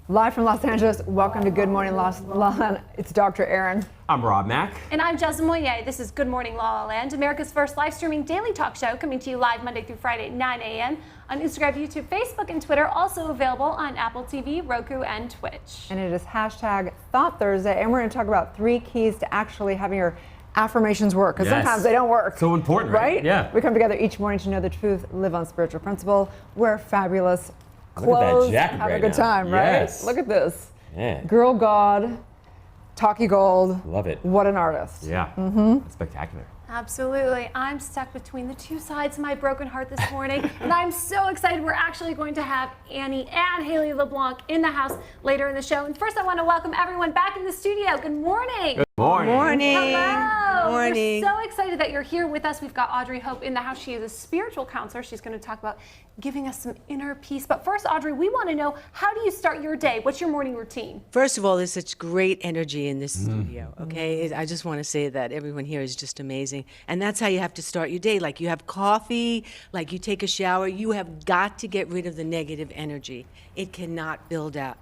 Live from Los Angeles, welcome to Good Morning LaLa. It's Dr. Erin. I'm Rob Mack. And I'm Jasmine Moyer. This is Good Morning LaLa Land, America's first live streaming daily talk show, coming to you live Monday through Friday at 9 a.m. on Instagram, YouTube, Facebook, and Twitter. Also available on Apple TV, Roku, and Twitch. And it is hashtag Thought Thursday, and we're going to talk about 3 keys to actually having your affirmations work, because sometimes they don't work. So important, right? Yeah. We come together each morning to know the truth, live on spiritual principle, wear fabulous Look at that clothes, jacket have right a good now. time, right? Yes. Look at this. Yeah. Girl God, Talkie Gold. Love it. What an artist. Yeah. Spectacular. Absolutely. I'm stuck between the two sides of my broken heart this morning, and I'm so excited. We're actually going to have Annie and Haley LeBlanc in the house later in the show. And first, I want to welcome everyone back in the studio. Good morning. Good morning. Morning. Hello. Morning. We're so excited that you're here with us. We've got Audrey Hope in the house. She is a spiritual counselor. She's going to talk about giving us some inner peace. But first, Audrey, we want to know, how do you start your day? What's your morning routine? First of all, there's such great energy in this studio, okay? I just want to say that everyone here is just amazing. And that's how you have to start your day. Like, you have coffee, like you take a shower, you have got to get rid of the negative energy. It cannot build up.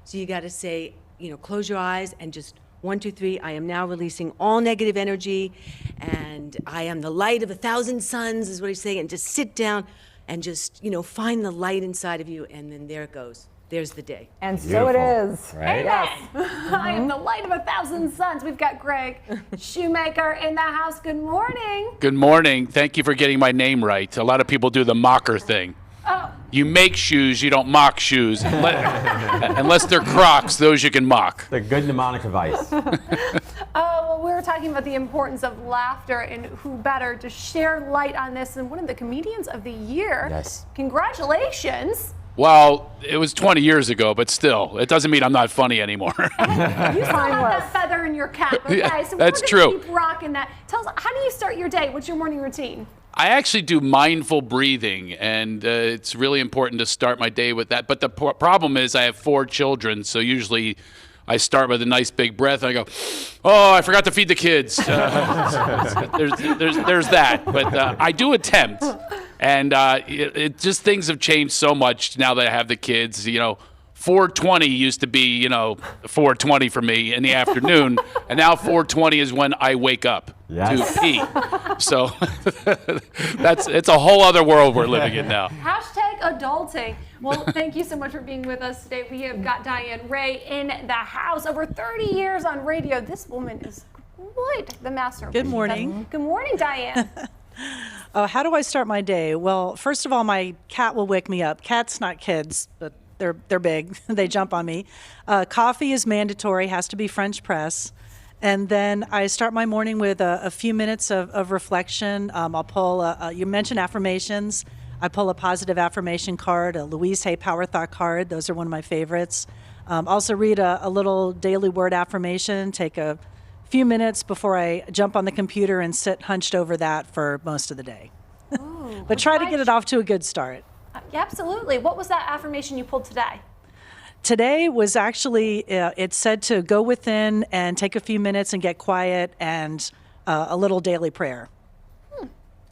So you got to say, close your eyes and just 1, 2, 3, I am now releasing all negative energy, and I am the light of 1,000 suns, is what he's saying, and just sit down and just, find the light inside of you, and then there it goes. There's the day. And so it is. Right? Yes. I am the light of 1,000 suns. We've got Greg Shoemaker in the house. Good morning. Good morning. Thank you for getting my name right. A lot of people do the mocker thing. Oh. You make shoes, you don't mock shoes. Unless they're Crocs, those you can mock. The good mnemonic device. Well, we were talking about the importance of laughter, and who better to share light on this than one of the comedians of the year. Yes. Congratulations. Well, it was 20 years ago, but still, it doesn't mean I'm not funny anymore. You still have that feather in your cap, okay? Yeah, So that's we're gonna true. keep rocking that. Tell us, how do you start your day? What's your morning routine? I actually do mindful breathing, and it's really important to start my day with that. But the problem is I have 4 children, so usually I start with a nice big breath, and I go, oh, I forgot to feed the kids. There's that. But I do attempt. And it just, things have changed so much now that I have the kids. 4:20 used to be, 4:20 for me in the afternoon, and now 4:20 is when I wake up to pee. So it's a whole other world we're living in now. Hashtag adulting. Well, thank you so much for being with us today. We have got Diane Ray in the house. Over 30 years on radio. This woman is quite the master. Good morning. Good morning, Diane. How do I start my day? Well, first of all, my cat will wake me up. Cats, not kids, but they're big. They jump on me. Coffee is mandatory, has to be French press. And then I start my morning with a few minutes of reflection. I'll pull, you mentioned affirmations. I pull a positive affirmation card, a Louise Hay Power Thought card. Those are one of my favorites. Also read a little daily word affirmation, take a few minutes before I jump on the computer and sit hunched over that for most of the day. Ooh, But try to get it off to a good start. Yeah, absolutely. What was that affirmation you pulled today? Today was actually, it said to go within and take a few minutes and get quiet, and a little daily prayer.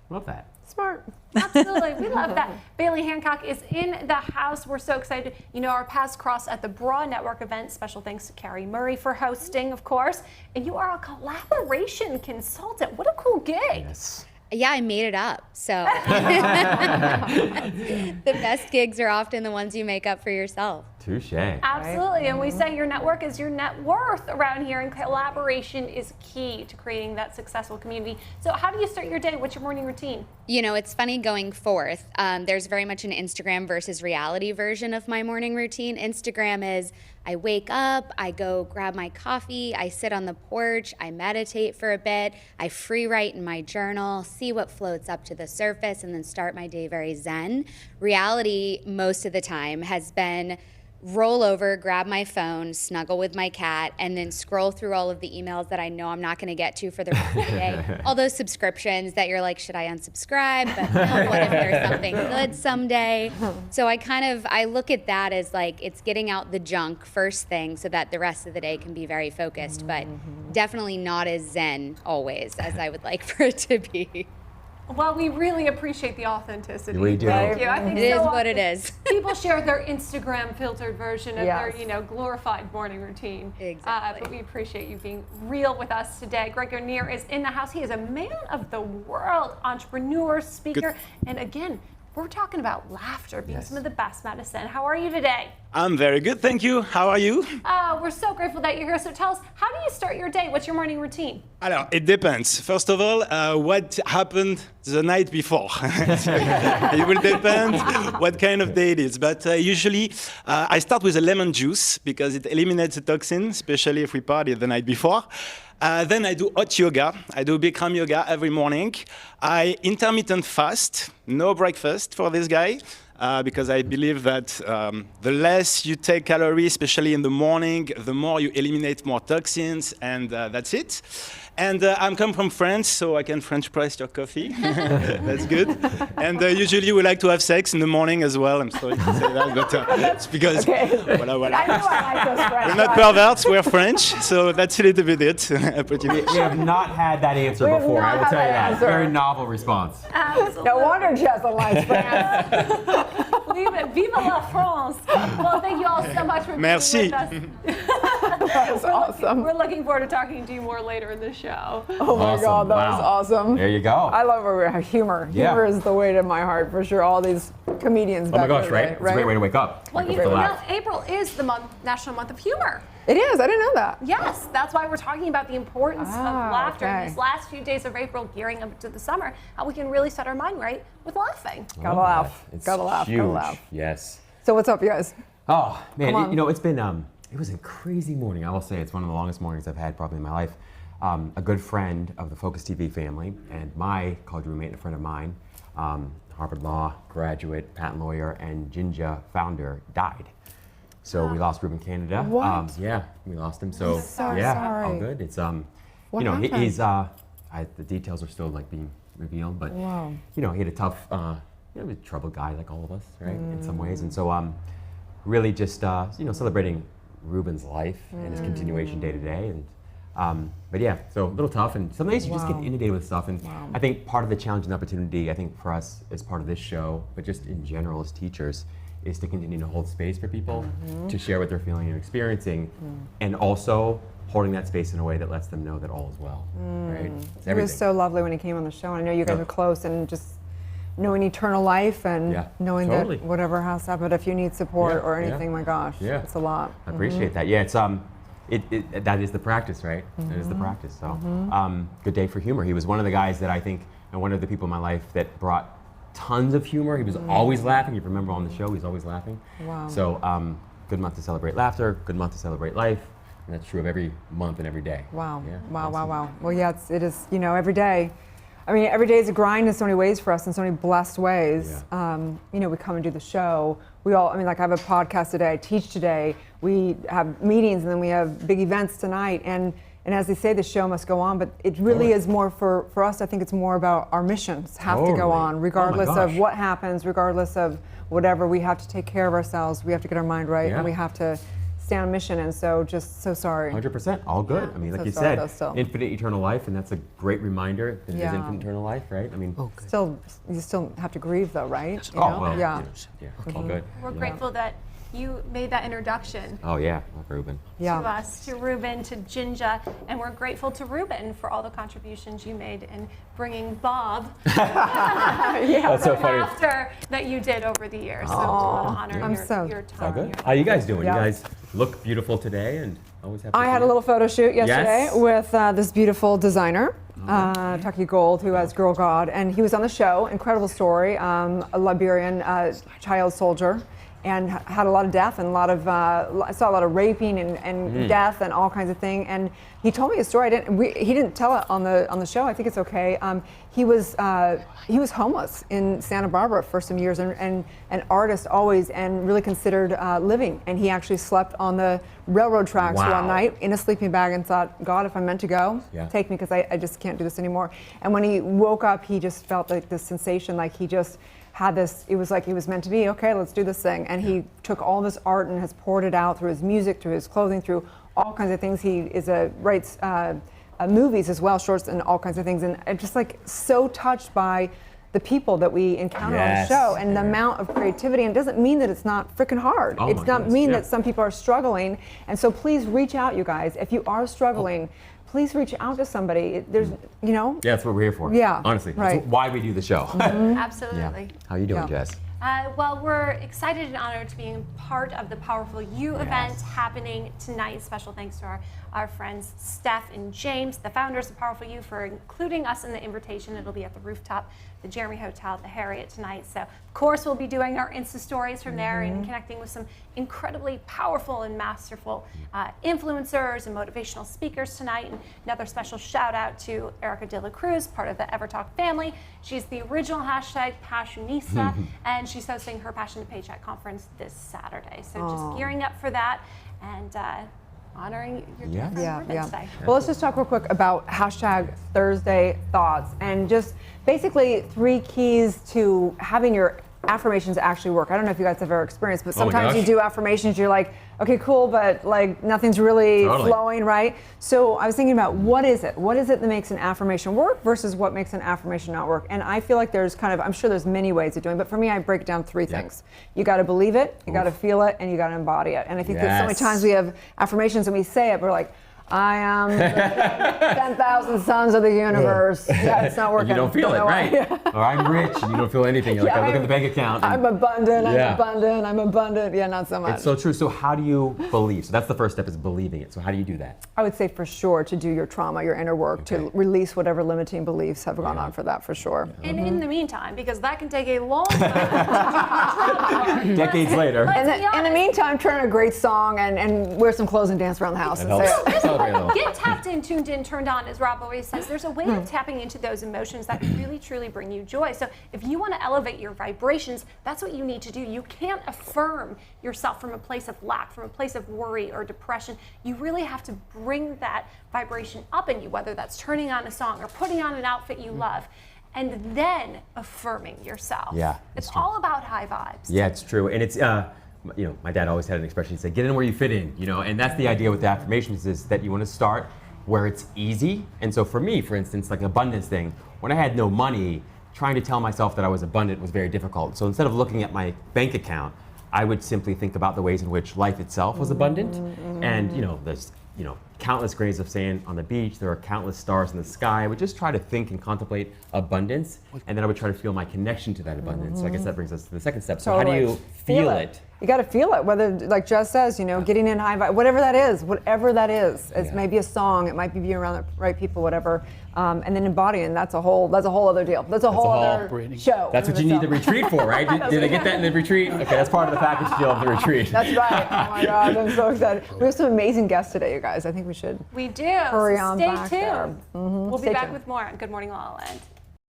Love that. Smart. Absolutely. We love that. Bailey Hancock is in the house. We're so excited. Our paths crossed at the Bra Network event. Special thanks to Carrie Murray for hosting, of course. And you are a collaboration consultant. What a cool gig. Yes. Yeah, I made it up. So the best gigs are often the ones you make up for yourself. Touche. Absolutely. And we say your network is your net worth around here, and collaboration is key to creating that successful community. So how do you start your day? What's your morning routine? It's funny going forth. There's very much an Instagram versus reality version of my morning routine. Instagram is I wake up, I go grab my coffee, I sit on the porch, I meditate for a bit, I free write in my journal, see what floats up to the surface, and then start my day very zen. Reality, most of the time, has been roll over, grab my phone, snuggle with my cat, and then scroll through all of the emails that I know I'm not going to get to for the rest of the day. All those subscriptions that you're like, should I unsubscribe? But what if there's something good someday? So I look at that as like it's getting out the junk first thing so that the rest of the day can be very focused, but definitely not as zen always as I would like for it to be. Well, we really appreciate the authenticity. We do. Thank you. I think It is so what it often is. People share their Instagram filtered version of Yes. their, glorified morning routine. Exactly. But we appreciate you being real with us today. Greg Garnier is in the house. He is a man of the world, entrepreneur, speaker, and again, we're talking about laughter being some of the best medicine. How are you today? I'm very good, thank you. How are you? We're so grateful that you're here. So tell us, how do you start your day? What's your morning routine? Alors, it depends. First of all, what happened the night before? It will depend what kind of day it is. But usually, I start with a lemon juice because it eliminates the toxin, especially if we party the night before. Then I do hot yoga. I do Bikram yoga every morning. I intermittent fast, no breakfast for this guy. Because I believe that the less you take calories, especially in the morning, the more you eliminate more toxins, and that's it. And I'm come from France, so I can French press your coffee. That's good. And usually we like to have sex in the morning as well. I'm sorry to say that, but it's because voilà, voilà. I know I like those friends. We're not perverts, we're French, so that's a little bit it. Pretty much. We have not had that answer We have before. not I will had tell you that that. answer. Very novel response. No wonder Jessica likes France. Vive la France. Well, thank you all so much for being Merci. with us. That's awesome. We're looking forward to talking to you more later in the show. Oh my Awesome. God, that was Wow. awesome. There you go. I love humor. Yeah. Humor is the way to my heart for sure. All these comedians. Oh my back gosh, in the right? day, It's a great way to wake up. Well, Wake you up to know, laugh. April is the National Month of Humor. It is. I didn't know that. Yes, that's why we're talking about the importance of laughter in okay. these last few days of April, gearing up to the summer, how we can really set our mind right with laughing. Gotta Love laugh. that. It's Gotta laugh. huge. Gotta laugh. Yes. So what's up, you guys? Oh man, Come on. it's been it was a crazy morning. I will say it's one of the longest mornings I've had probably in my life. A good friend of the Focus TV family and my college roommate and a friend of mine, Harvard Law graduate, patent lawyer, and Jinja founder died. So we lost Ruben Canada. What? Yeah, we lost him. So so yeah, sorry. all good. It's What you know, happened? he's the details are still like being revealed, but Wow. you know, he had a tough, he was a troubled guy like all of us, right? In some ways, and so really just celebrating Ruben's life and his continuation day to day, and but yeah, so a little tough, and some days you just get Wow. inundated with stuff, and I think part of the challenge and opportunity, I think for us as part of this show, but just in general as teachers, is to continue to hold space for people to share what they're feeling and experiencing, and also holding that space in a way that lets them know that all is well, right? It's It was everything. so lovely when he came on the show. And I know you guys Yeah. are close, and just knowing eternal life and Yeah, knowing totally. that whatever has to happen, if you need support Yeah, or yeah. anything, my gosh, Yeah. it's a lot. I appreciate that. Yeah, it's that is the practice, right? That is the practice. So, good day for humor. He was one of the guys that I think, and one of the people in my life that brought tons of humor. He was always laughing. You remember on the show, he's always laughing. Wow. So, good month to celebrate laughter. Good month to celebrate life, and that's true of every month and every day. Wow. Yeah, Wow, wow, awesome. wow. Well, yeah, it is, every day. I mean, every day is a grind in so many ways for us, in so many blessed ways. We come and do the show. I have a podcast today, I teach today, we have meetings, and then we have big events tonight. And as they say, the show must go on, but it really is more for us, I think it's more about our missions have to go Totally. on, regardless of gosh. what happens, regardless of whatever. We have to take care of ourselves, we have to get our mind right, Yeah. and we have to stay on mission. And so just so sorry. 100%, all good. I mean, like So you sorry, said, though, still. infinite eternal life, and that's a great reminder that Yeah. there's infinite eternal life, right? I mean, You still have to grieve though, right? You oh know? well, Yeah. yeah, all good. We're Yeah. grateful that you made that introduction Oh yeah, love Ruben. Yeah. to us, to Ruben, to Jinja, and we're grateful to Ruben for all the contributions you made in bringing Bob That's so funny. after that you did over the years. So to honor I'm your, so- your All time. good. your- How you guys doing? Yeah. You guys look beautiful today, and always have. I had a little photo shoot yesterday Yes. with this beautiful designer, Tucky Gold, who has Girl God, and he was on the show. Incredible story. A Liberian child soldier, and had a lot of death and a lot of I saw a lot of raping and death and all kinds of things. And he told me a story. He didn't tell it on the show. I think it's okay. He was homeless in Santa Barbara for some years, and an artist always, and really considered living. And he actually slept on the railroad tracks Wow. one night in a sleeping bag and thought, God, if I'm meant to go, Yeah. take me, because I just can't do this anymore. And when he woke up, he just felt like this sensation, like he just had this, it was like he was meant to be, okay, let's do this thing. And he took all this art and has poured it out through his music, through his clothing, through all kinds of things. He is writes movies as well, shorts and all kinds of things. And I'm just like so touched by the people that we encounter on the show and the amount of creativity. And it doesn't mean that it's not freaking hard. Oh, it's not mean that some people are struggling. And so please reach out, you guys. If you are struggling, please reach out to somebody. There's, you know. Yeah, that's what we're here for. Yeah, honestly, that's why we do the show. Absolutely. How you doing, Jess? Well, we're excited and honored to be part of the Powerful You event happening tonight. Special thanks to our friends Steph and James, the founders of Powerful You, for including us in the invitation. It'll be at the rooftop, the Jeremy Hotel, the Harriet tonight. So, of course, we'll be doing our Insta stories from there and connecting with some incredibly powerful and masterful influencers and motivational speakers tonight. And another special shout out to Erica De La Cruz, part of the EverTalk family. She's the original #Passionista, and she's hosting her Passion to Paycheck conference this Saturday. So just gearing up for that and honoring your birthday. Well, let's just talk real quick about #Thursday Thoughts and just basically 3 keys to having your affirmations actually work. I don't know if you guys have ever experienced, but sometimes you do affirmations, you're like, okay, cool, but like nothing's really flowing, right? So I was thinking about what is it? What is it that makes an affirmation work versus what makes an affirmation not work? And I feel like there's kind of, I'm sure there's many ways of doing it, but for me, I break it down 3 things. You got to believe it, you got to feel it, and you got to embody it. And I think that so many times we have affirmations and we say it, we're like, I am the 10,000 sons of the universe. Yeah, it's not working. You don't feel it, right? Or I'm rich, and you don't feel anything. You're like, I look at the bank account. I'm abundant, I'm abundant, I'm abundant. Yeah, not so much. It's so true. So how do you believe? So that's the first step, is believing it. So how do you do that? I would say for sure to do your trauma, your inner work, to release whatever limiting beliefs have gone on for that, for sure. And in the meantime, because that can take a long time. Decades later. In the meantime, turn on a great song and wear some clothes and dance around the house. And say it. Get tapped in, tuned in, turned on, as Rob always says. There's a way of tapping into those emotions that really, truly bring you joy. So if you want to elevate your vibrations, that's what you need to do. You can't affirm yourself from a place of lack, from a place of worry or depression. You really have to bring that vibration up in you, whether that's turning on a song or putting on an outfit you love, and then affirming yourself. Yeah, it's all about high vibes. Yeah, it's true. And it's, you know, my dad always had an expression. He said, get in where you fit in, you know, and that's the idea with the affirmations, is that you want to start where it's easy. And so for me, for instance, like abundance thing, when I had no money, trying to tell myself that I was abundant was very difficult. So instead of looking at my bank account, I would simply think about the ways in which life itself was abundant. And, you know, there's, you know, countless grains of sand on the beach. There are countless stars in the sky. I would just try to think and contemplate abundance, and then I would try to feel my connection to that abundance. So I guess that brings us to the second step. So how do you feel it? You got to feel it, whether, like Jess says, you know, getting in high vibe, whatever that is. It's maybe a song, it might be being around the right people, whatever, and then embodying. That's a whole other deal. That's a whole other show. That's what you need the retreat for, right? Did I get that in the retreat? Okay, that's part of the package deal of the retreat. That's right. Oh my God, I'm so excited. We have some amazing guests today, you guys. I think we should. We do. Hurry on stay back tuned. there. We'll Stay be back tuned. with more on Good Morning La La Land.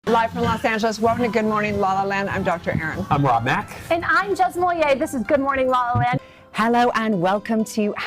Live from Los Angeles. Welcome to Good Morning La La Land. I'm Dr. Erin. I'm Rob Mack. And I'm Jess Mollier. This is Good Morning La La Land. Hello and welcome to #.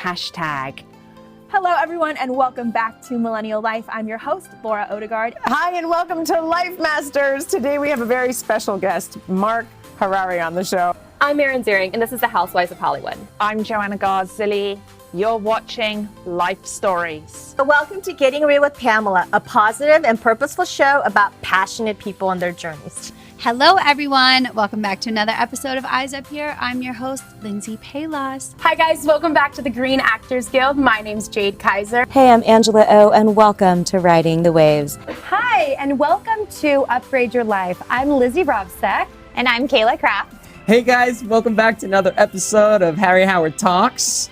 Hello, everyone, and welcome back to Millennial Life. I'm your host, Laura Odegaard. Hi, and welcome to Life Masters. Today we have a very special guest, Mark Harari, on the show. I'm Erin Ziering, and this is the Housewives of Hollywood. I'm Joanna Garzilli. You're watching Life Stories. Welcome to Getting Real with Pamela, a positive and purposeful show about passionate people and their journeys. Hello, everyone. Welcome back to another episode of Eyes Up Here. I'm your host, Lindsay Palos. Hi, guys. Welcome back to the Green Actors Guild. My name's Jade Kaiser. Hey, I'm Angela O, and welcome to Riding the Waves. Hi, and welcome to Upgrade Your Life. I'm Lizzie Robsek. And I'm Kayla Kraft. Hey, guys. Welcome back to another episode of Harry Howard Talks.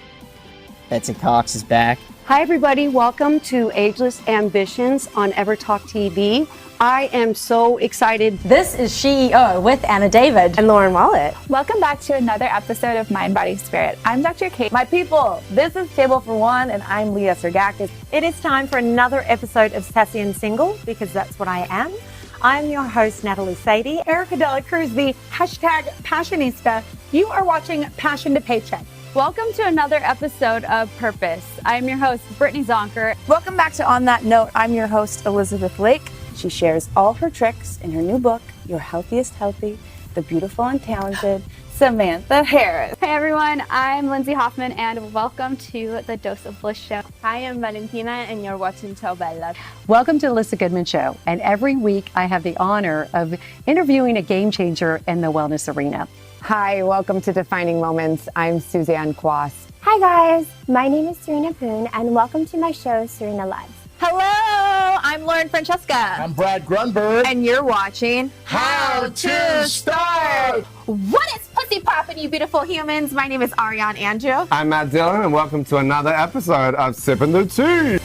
Betsy Cox is back. Hi, everybody. Welcome to Ageless Ambitions on EverTalk TV. I am so excited. This is CEO with Anna David and Lauren Wallet. Welcome back to another episode of Mind, Body, Spirit. I'm Dr. Kate. My people, this is Table for One, and I'm Leah Sergakis. It is time for another episode of Sassy and Single, because that's what I am. I'm your host, Natalie Sadie. Erica De La Cruz, the #Passionista. You are watching Passion to Paycheck. Welcome to another episode of Purpose. I'm your host, Brittany Zonker. Welcome back to On That Note. I'm your host, Elizabeth Lake. She shares all her tricks in her new book, Your Healthiest Healthy, the beautiful and talented Samantha Harris. Hey everyone, I'm Lindsay Hoffman and welcome to the Dose of Bliss show. Hi, I'm Valentina and you're watching So Bella. Welcome to the Alyssa Goodman Show, and every week I have the honor of interviewing a game changer in the wellness arena. Hi, welcome to Defining Moments. I'm Suzanne Quast. Hi guys, my name is Serena Poon and welcome to my show, Serena Lives. Hello, I'm Lauren Francesca. I'm Brad Grunberg. And you're watching How to Start. What is pussy poppin', you beautiful humans? My name is Ariane Andrew. I'm Matt Dillon, and welcome to another episode of Sippin' the Tea.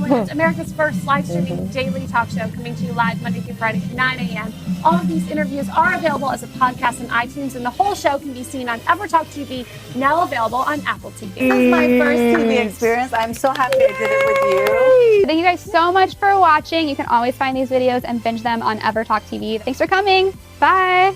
It's America's first live streaming daily talk show coming to you live Monday through Friday at 9 a.m. All of these interviews are available as a podcast on iTunes, and the whole show can be seen on EverTalk TV, now available on Apple TV. This is my first TV experience. I'm so happy I did it with you. Thank you guys so much for watching. You can always find these videos and binge them on EverTalk TV. Thanks for coming. Bye.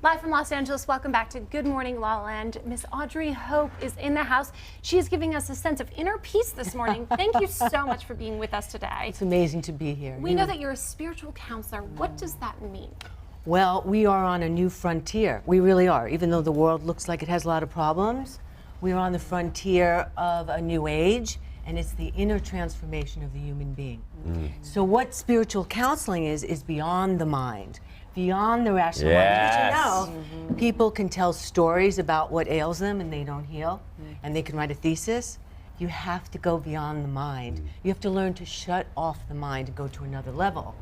Live from Los Angeles, welcome back to Good Morning La La Land. Miss Audrey Hope is in the house. She is giving us a sense of inner peace this morning. Thank you so much for being with us today. It's amazing to be here. We know that you're a spiritual counselor. What does that mean? Well, we are on a new frontier. We really are. Even though the world looks like it has a lot of problems, we are on the frontier of a new age, and it's the inner transformation of the human being. So what spiritual counseling is beyond the mind, beyond the rational mind. Because you know, people can tell stories about what ails them and they don't heal, and they can write a thesis. You have to go beyond the mind. You have to learn to shut off the mind and go to another level.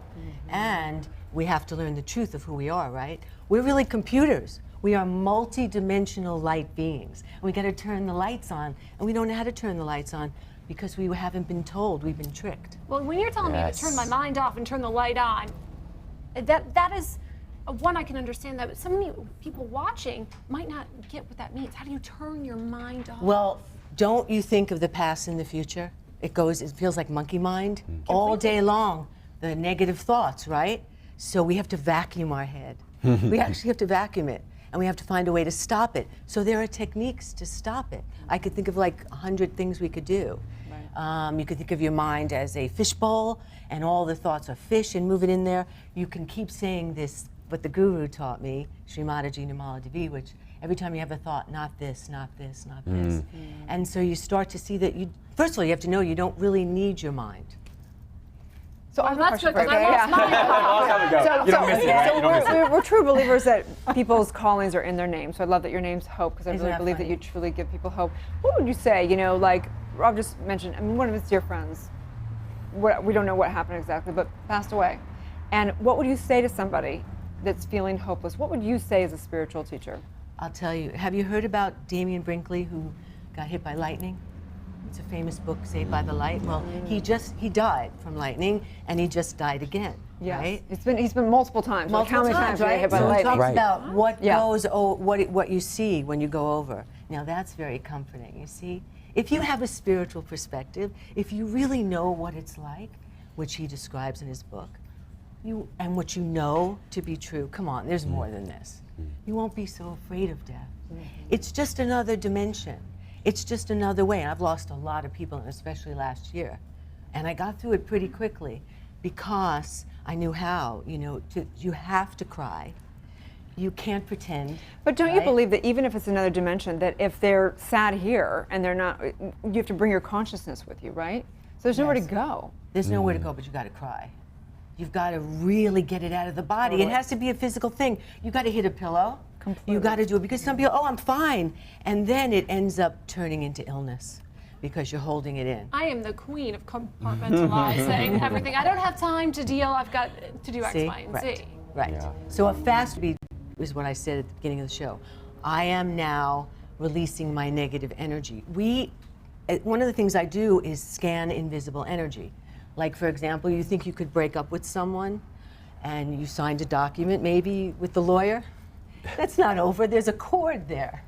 And we have to learn the truth of who we are, right? We're really computers. We are multi-dimensional light beings. And we got to turn the lights on, and we don't know how to turn the lights on because we haven't been told, we've been tricked. Well, when you're telling me to turn my mind off and turn the light on, that is one I can understand that, but so many people watching might not get what that means. How do you turn your mind off? Well, don't you think of the past and the future? It feels like monkey mind all day long, the negative thoughts, right? So we have to vacuum our head. We actually have to vacuum it, and we have to find a way to stop it. So there are techniques to stop it. I could think of like 100 things we could do. You could think of your mind as a fishbowl, and all the thoughts are fish, and move it in there. You can keep saying this, what the guru taught me, Srimataji Nirmala Devi, which every time you have a thought, not this, not this, not this. And so you start to see that first of all, you have to know you don't really need your mind. So I have a question for you. So we're true believers that people's callings are in their name. So I love that your name's Hope, because I really believe that you truly give people hope. What would you say, like Rob just mentioned, I mean, one of his dear friends, we don't know what happened exactly, but passed away. And what would you say to somebody that's feeling hopeless? What would you say as a spiritual teacher? I'll tell you, have you heard about Damian Brinkley, who got hit by lightning? It's a famous book, Saved by the Light. Well, he died from lightning, and he just died again. Yes. Right? He's been multiple times. Multiple how many times right? hit by So lightning? he talks about what goes, what you see when you go over. Now that's very comforting. You see, if you have a spiritual perspective, if you really know what it's like, which he describes in his book, and what you know to be true. Come on, there's more than this. You won't be so afraid of death. It's just another dimension. It's just another way. I've lost a lot of people, especially last year. And I got through it pretty quickly because I knew how, you have to cry. You can't pretend. But don't you believe that even if it's another dimension, that if they're sad here and they're not, you have to bring your consciousness with you, right? So there's nowhere to go. There's nowhere to go, but you got to cry. You've got to really get it out of the body. Totally. It has to be a physical thing. You got to hit a pillow. Completely. You got to do it because some people, I'm fine. And then it ends up turning into illness because you're holding it in. I am the queen of compartmentalizing everything. I don't have time to deal. I've got to do X, Y, and Z. Right. Yeah. So a fast beat is what I said at the beginning of the show. I am now releasing my negative energy. One of the things I do is scan invisible energy. Like, for example, you think you could break up with someone and you signed a document maybe with the lawyer. That's not over, there's a cord there.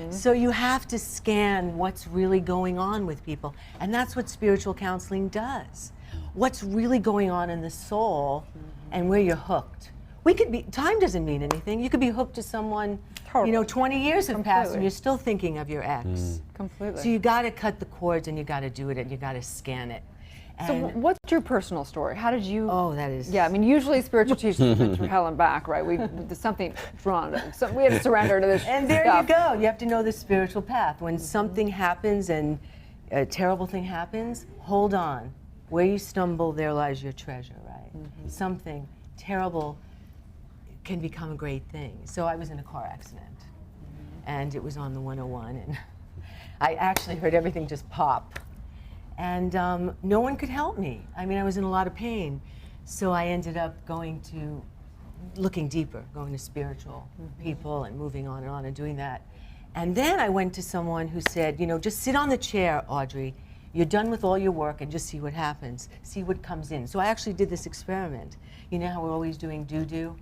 So you have to scan what's really going on with people. And that's what spiritual counseling does. What's really going on in the soul and where you're hooked. Time doesn't mean anything. You could be hooked to someone, 20 years have passed and you're still thinking of your ex. Completely. So you gotta cut the cords and you gotta do it and you gotta scan it. So what's your personal story? How did you? Oh, that is. Yeah, I mean, usually spiritual teachers have through hell and back, right? There's something wrong. We have to surrender to this. And there stuff. you go. You have to know the spiritual path. When something happens and a terrible thing happens, hold on. Where you stumble, there lies your treasure, right? Something terrible can become a great thing. So I was in a car accident, and it was on the 101, and I actually heard everything just pop. And no one could help me. I mean, I was in a lot of pain. So I ended up looking deeper, going to spiritual people and moving on and doing that. And then I went to someone who said, just sit on the chair, Audrey. You're done with all your work and just see what happens. See what comes in. So I actually did this experiment. You know how we're always doing do?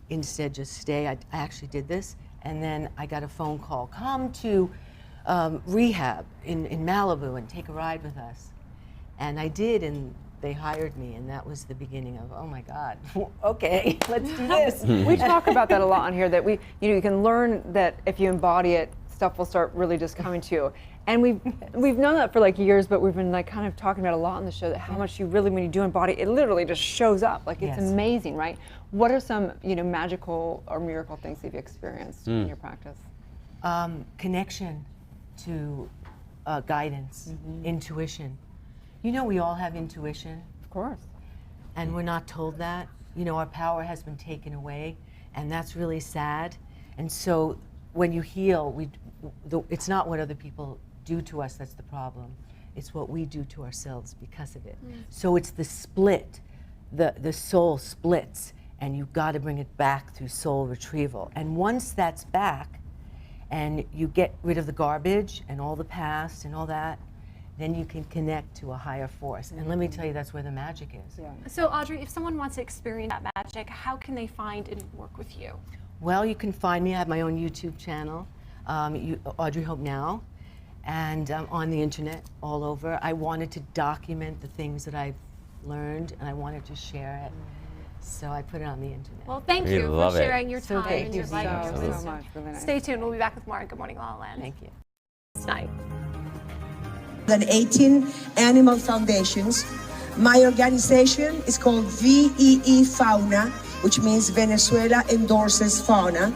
Instead, just stay. I actually did this. And then I got a phone call. Come to rehab in Malibu and take a ride with us. And I did, and they hired me, and that was the beginning of, oh my God, okay, let's do this. We talk about that a lot on here, that you can learn that if you embody it, stuff will start really just coming to you. And we've known that for like years, but we've been like kind of talking about a lot on the show that how much you really, when you do embody, it literally just shows up. Like it's amazing, right? What are some magical or miracle things that you've experienced in your practice? Connection to guidance, intuition. We all have intuition. Of course. And we're not told that. Our power has been taken away, and that's really sad. And so when you heal, it's not what other people do to us that's the problem. It's what we do to ourselves because of it. So it's the split. The soul splits, and you've got to bring it back through soul retrieval. And once that's back, and you get rid of the garbage and all the past and all that, then you can connect to a higher force. And let me tell you, that's where the magic is. So Audrey, if someone wants to experience that magic, how can they find and work with you? Well, you can find me. I have my own YouTube channel, Audrey Hope Now, and on the internet all over. I wanted to document the things that I've learned, and I wanted to share it. So I put it on the internet. Well, thank you for sharing your time and your life. Thank you so much. Really nice. Stay tuned. We'll be back with more on Good Morning La La Land. Thank you. Tonight. Than 18 animal foundations. My organization is called VEE Fauna, which means Venezuela Endorses Fauna.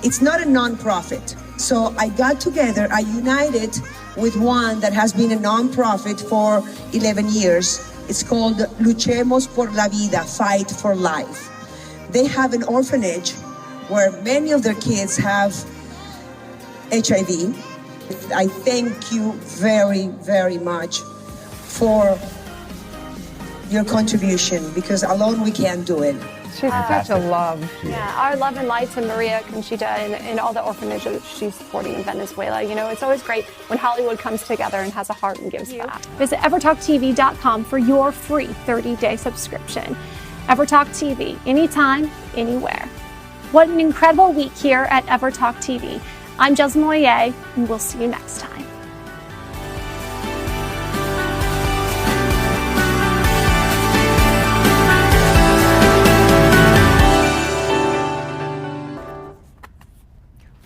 It's not a non-profit. So I got together, I united with one that has been a non-profit for 11 years. It's called Luchemos por la Vida, Fight for Life. They have an orphanage where many of their kids have HIV. I thank you very, very much for your contribution, because alone we can't do it. She's such a love. Yeah, our love and light to Maria Conchita and all the orphanages she's supporting in Venezuela. It's always great when Hollywood comes together and has a heart and gives back. Visit EverTalkTV.com for your free 30-day subscription. EverTalk TV, anytime, anywhere. What an incredible week here at EverTalk TV. I'm Jessamine Moyer, and we'll see you next time.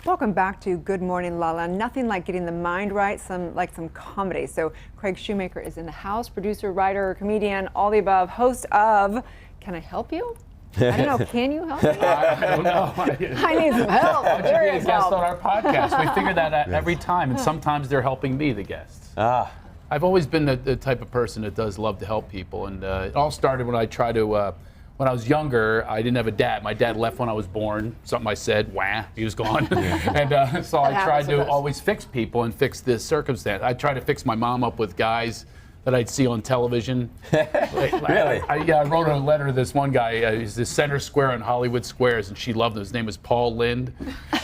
Welcome back to Good Morning La-La. Nothing like getting the mind right, some comedy. So Craig Shoemaker is in the house, producer, writer, comedian, all the above, host of Can I Help You? I don't know, can you help me? I don't know. I need some help. Why don't you be a guest on our podcast? We figure that out every time, and sometimes they're helping me, the guests. I've always been the type of person that does love to help people, and it all started when I tried to, when I was younger, I didn't have a dad. My dad left when I was born. Something I said, wah, he was gone. And so I tried to always fix people and fix this circumstance. I tried to fix my mom up with guys that I'd see on television. Really? I wrote a letter to this one guy. He's the center square on Hollywood Squares, and she loved him. His name was Paul Lind.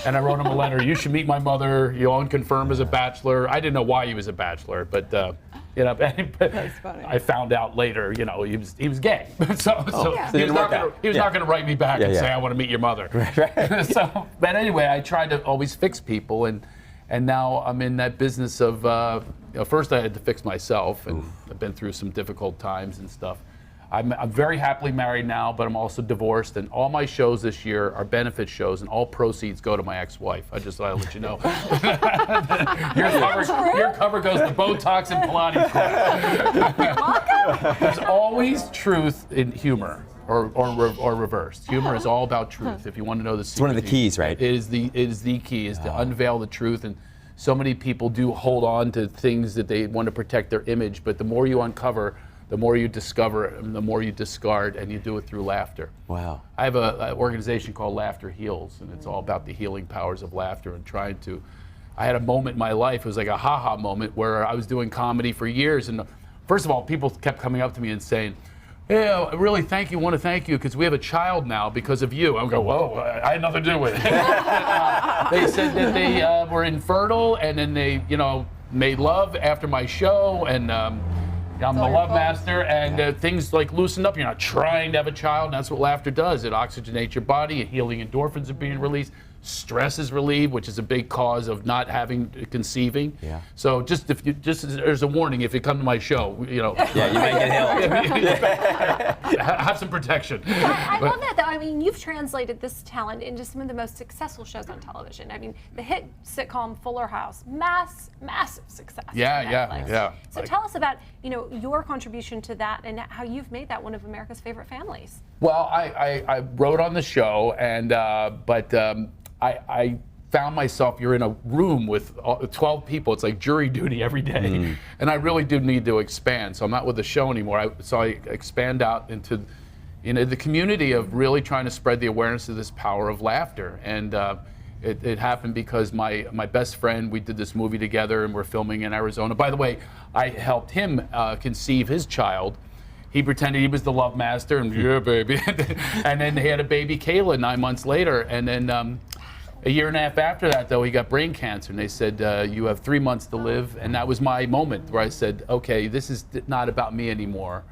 And I wrote him a letter. You should meet my mother. You'll unconfirm as a bachelor. I didn't know why he was a bachelor, but you know, That's funny. I found out later, you know, he was gay. so he was not going to write me back and say, I want to meet your mother. So, but anyway, I tried to always fix people, and now I'm in that business of, you know, first I had to fix myself, and I've been through some difficult times and stuff. I'm very happily married now, but I'm also divorced, and all my shows this year are benefit shows, and all proceeds go to my ex-wife. I just thought I'd let you know. Your cover goes to Botox and Pilates class. There's always truth in humor. Or reversed. Humor is all about truth. If you want to know the secret, it's one of the keys, right? It is the key, is to unveil the truth. And so many people do hold on to things that they want to protect their image, but the more you uncover, the more you discover, and the more you discard, and you do it through laughter. Wow. I have an organization called Laughter Heals, and it's all about the healing powers of laughter and trying to. I had a moment in my life, it was like a ha-ha moment, where I was doing comedy for years, and first of all, people kept coming up to me and saying, hey, I really want to thank you, because we have a child now because of you. I'm going, whoa, I had nothing to do with it. They said that they were infertile, and then they, you know, made love after my show, and I'm the love master, and things like loosened up. You're not trying to have a child, and that's what laughter does. It oxygenates your body, healing endorphins are being released. Stress is relieved, which is a big cause of not having conceiving. Yeah. So there's a warning if you come to my show, you know. Yeah, you may get held. Have some protection. I love that, though. I mean, you've translated this talent into some of the most successful shows on television. I mean, the hit sitcom Fuller House, massive success. Yeah. So tell us about, you know, your contribution to that and how you've made that one of America's favorite families. Well, I wrote on the show, and I found myself, you're in a room with 12 people. It's like jury duty every day. And I really do need to expand. So I'm not with the show anymore. So I expand out into, you know, the community of really trying to spread the awareness of this power of laughter. And it happened because my best friend, we did this movie together, and we're filming in Arizona. By the way, I helped him conceive his child. He pretended he was the love master, and yeah, baby. And then he had a baby, Kayla, 9 months later. And then a year and a half after that, though, he got brain cancer. And they said, you have 3 months to live. And that was my moment where I said, okay, this is not about me anymore.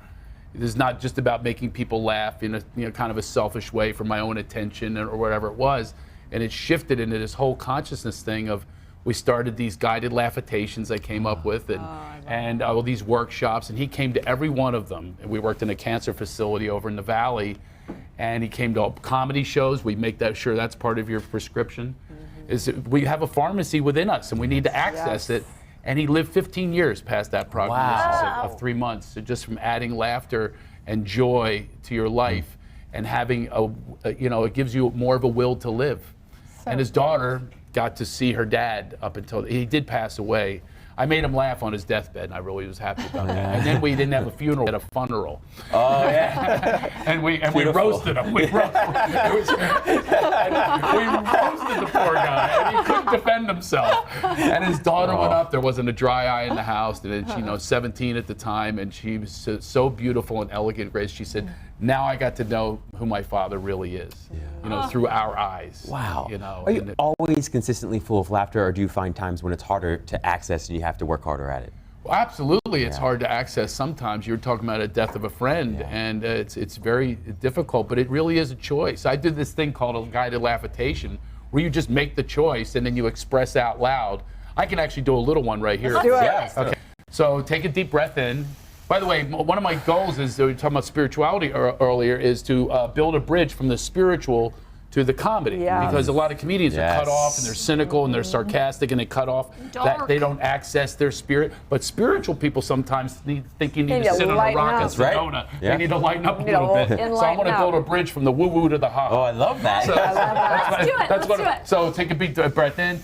This is not just about making people laugh in a, you know, kind of a selfish way for my own attention or whatever it was. And it shifted into this whole consciousness thing of, we started these guided laughitations I came up with, and all these workshops, and he came to every one of them. And we worked in a cancer facility over in the Valley, and he came to comedy shows. We make sure that's part of your prescription. We have a pharmacy within us, and we need to access it. And he lived 15 years past that prognosis of 3 months, so just from adding laughter and joy to your life, and having you know, it gives you more of a will to live. And his daughter got to see her dad up until he did pass away. I made him laugh on his deathbed, and I really was happy about that. And then we didn't have a funeral, we had a funeral. Oh yeah. and we roasted him. We roasted the poor guy, and he couldn't defend himself. And his daughter went up. There wasn't a dry eye in the house. And then she, you know, 17 at the time, and she was so beautiful and elegant, Grace. She said, "Now I got to know who my father really is, you know, through our eyes." Wow. You know. Are you always consistently full of laughter, or do you find times when it's harder to access and you have to work harder at it? Well, absolutely, it's hard to access sometimes. You're talking about a death of a friend, and it's very difficult, but it really is a choice. I did this thing called a guided laughitation, where you just make the choice and then you express out loud. I can actually do a little one right here. Let's do it. Yes. Okay. So take a deep breath in. By the way, one of my goals is, we were talking about spirituality earlier, is to build a bridge from the spiritual to the comedy, because a lot of comedians are cut off, and they're cynical and they're sarcastic, and they cut off that they don't access their spirit. But spiritual people sometimes think you need to sit on a rock and Sedona. They need to lighten up a little bit. So I want to build a bridge from the woo-woo to the ha-ha. Oh, I love that. So, Let's do it. So take a big breath in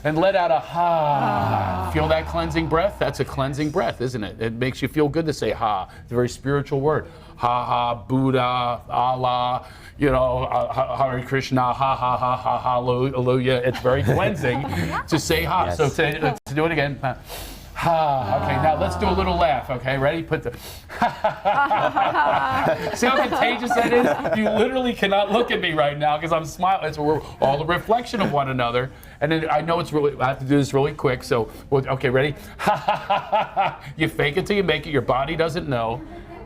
and let out a ha. Feel that cleansing breath? That's a cleansing breath, isn't it? It makes you feel good to say ha. It's a very spiritual word. Ha ha, Buddha, Allah, you know, Hare Krishna, ha ha ha ha, hallelujah. It's very cleansing to say ha. So to do it again. Okay, now let's do a little laugh, okay? Ready? Put the... See how contagious that is? You literally cannot look at me right now because I'm smiling. It's we're all a reflection of one another. And then I know it's really, I have to do this really quick, so, okay, ready? You fake it till you make it. Your body doesn't know.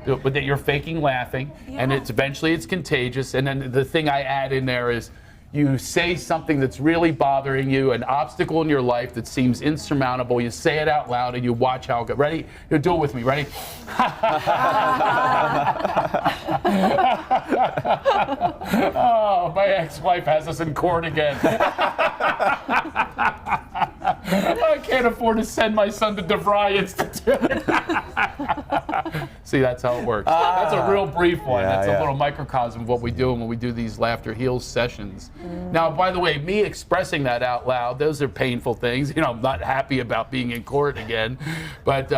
But that you're faking laughing, and eventually it's contagious. And then the thing I add in there is you say something that's really bothering you, an obstacle in your life that seems insurmountable. You say it out loud and you watch how it goes. Ready? You do it with me. Ready? Oh, my ex-wife has us in court again. I can't afford to send my son to DeVry Institute. See, that's how it works. That's a real brief one. That's a little microcosm of what we do when we do these Laughter Heals sessions. Now, by the way, me expressing that out loud, those are painful things. You know, I'm not happy about being in court again. But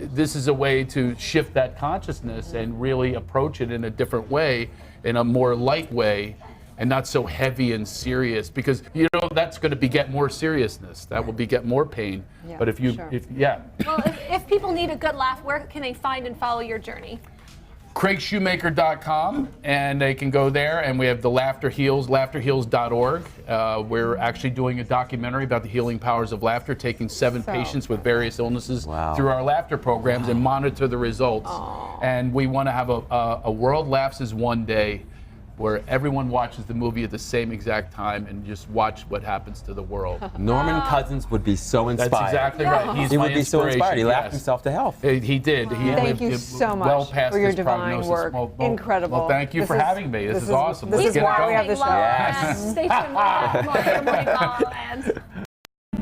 this is a way to shift that consciousness and really approach it in a different way, in a more light way, and not so heavy and serious, because you know that's going to beget more seriousness. That will beget more pain. Yeah, but if you, sure. Well, if people need a good laugh, where can they find and follow your journey? CraigShoemaker.com, and they can go there, and we have the Laughter Heals, laughterheals.org. We're actually doing a documentary about the healing powers of laughter, taking 7 patients with various illnesses through our laughter programs and monitor the results. And we want to have a World Laughs as One Day, where everyone watches the movie at the same exact time and just watch what happens to the world. Norman Cousins would be so inspired. That's exactly right. He's he my would be so inspired. He laughed yes. himself to health. He did. He Thank you lived so much well past for your his divine prognosis. work. Incredible. Well, thank you for having me. This is awesome. This Let's is get why it we have the show. Yes. Stay tuned.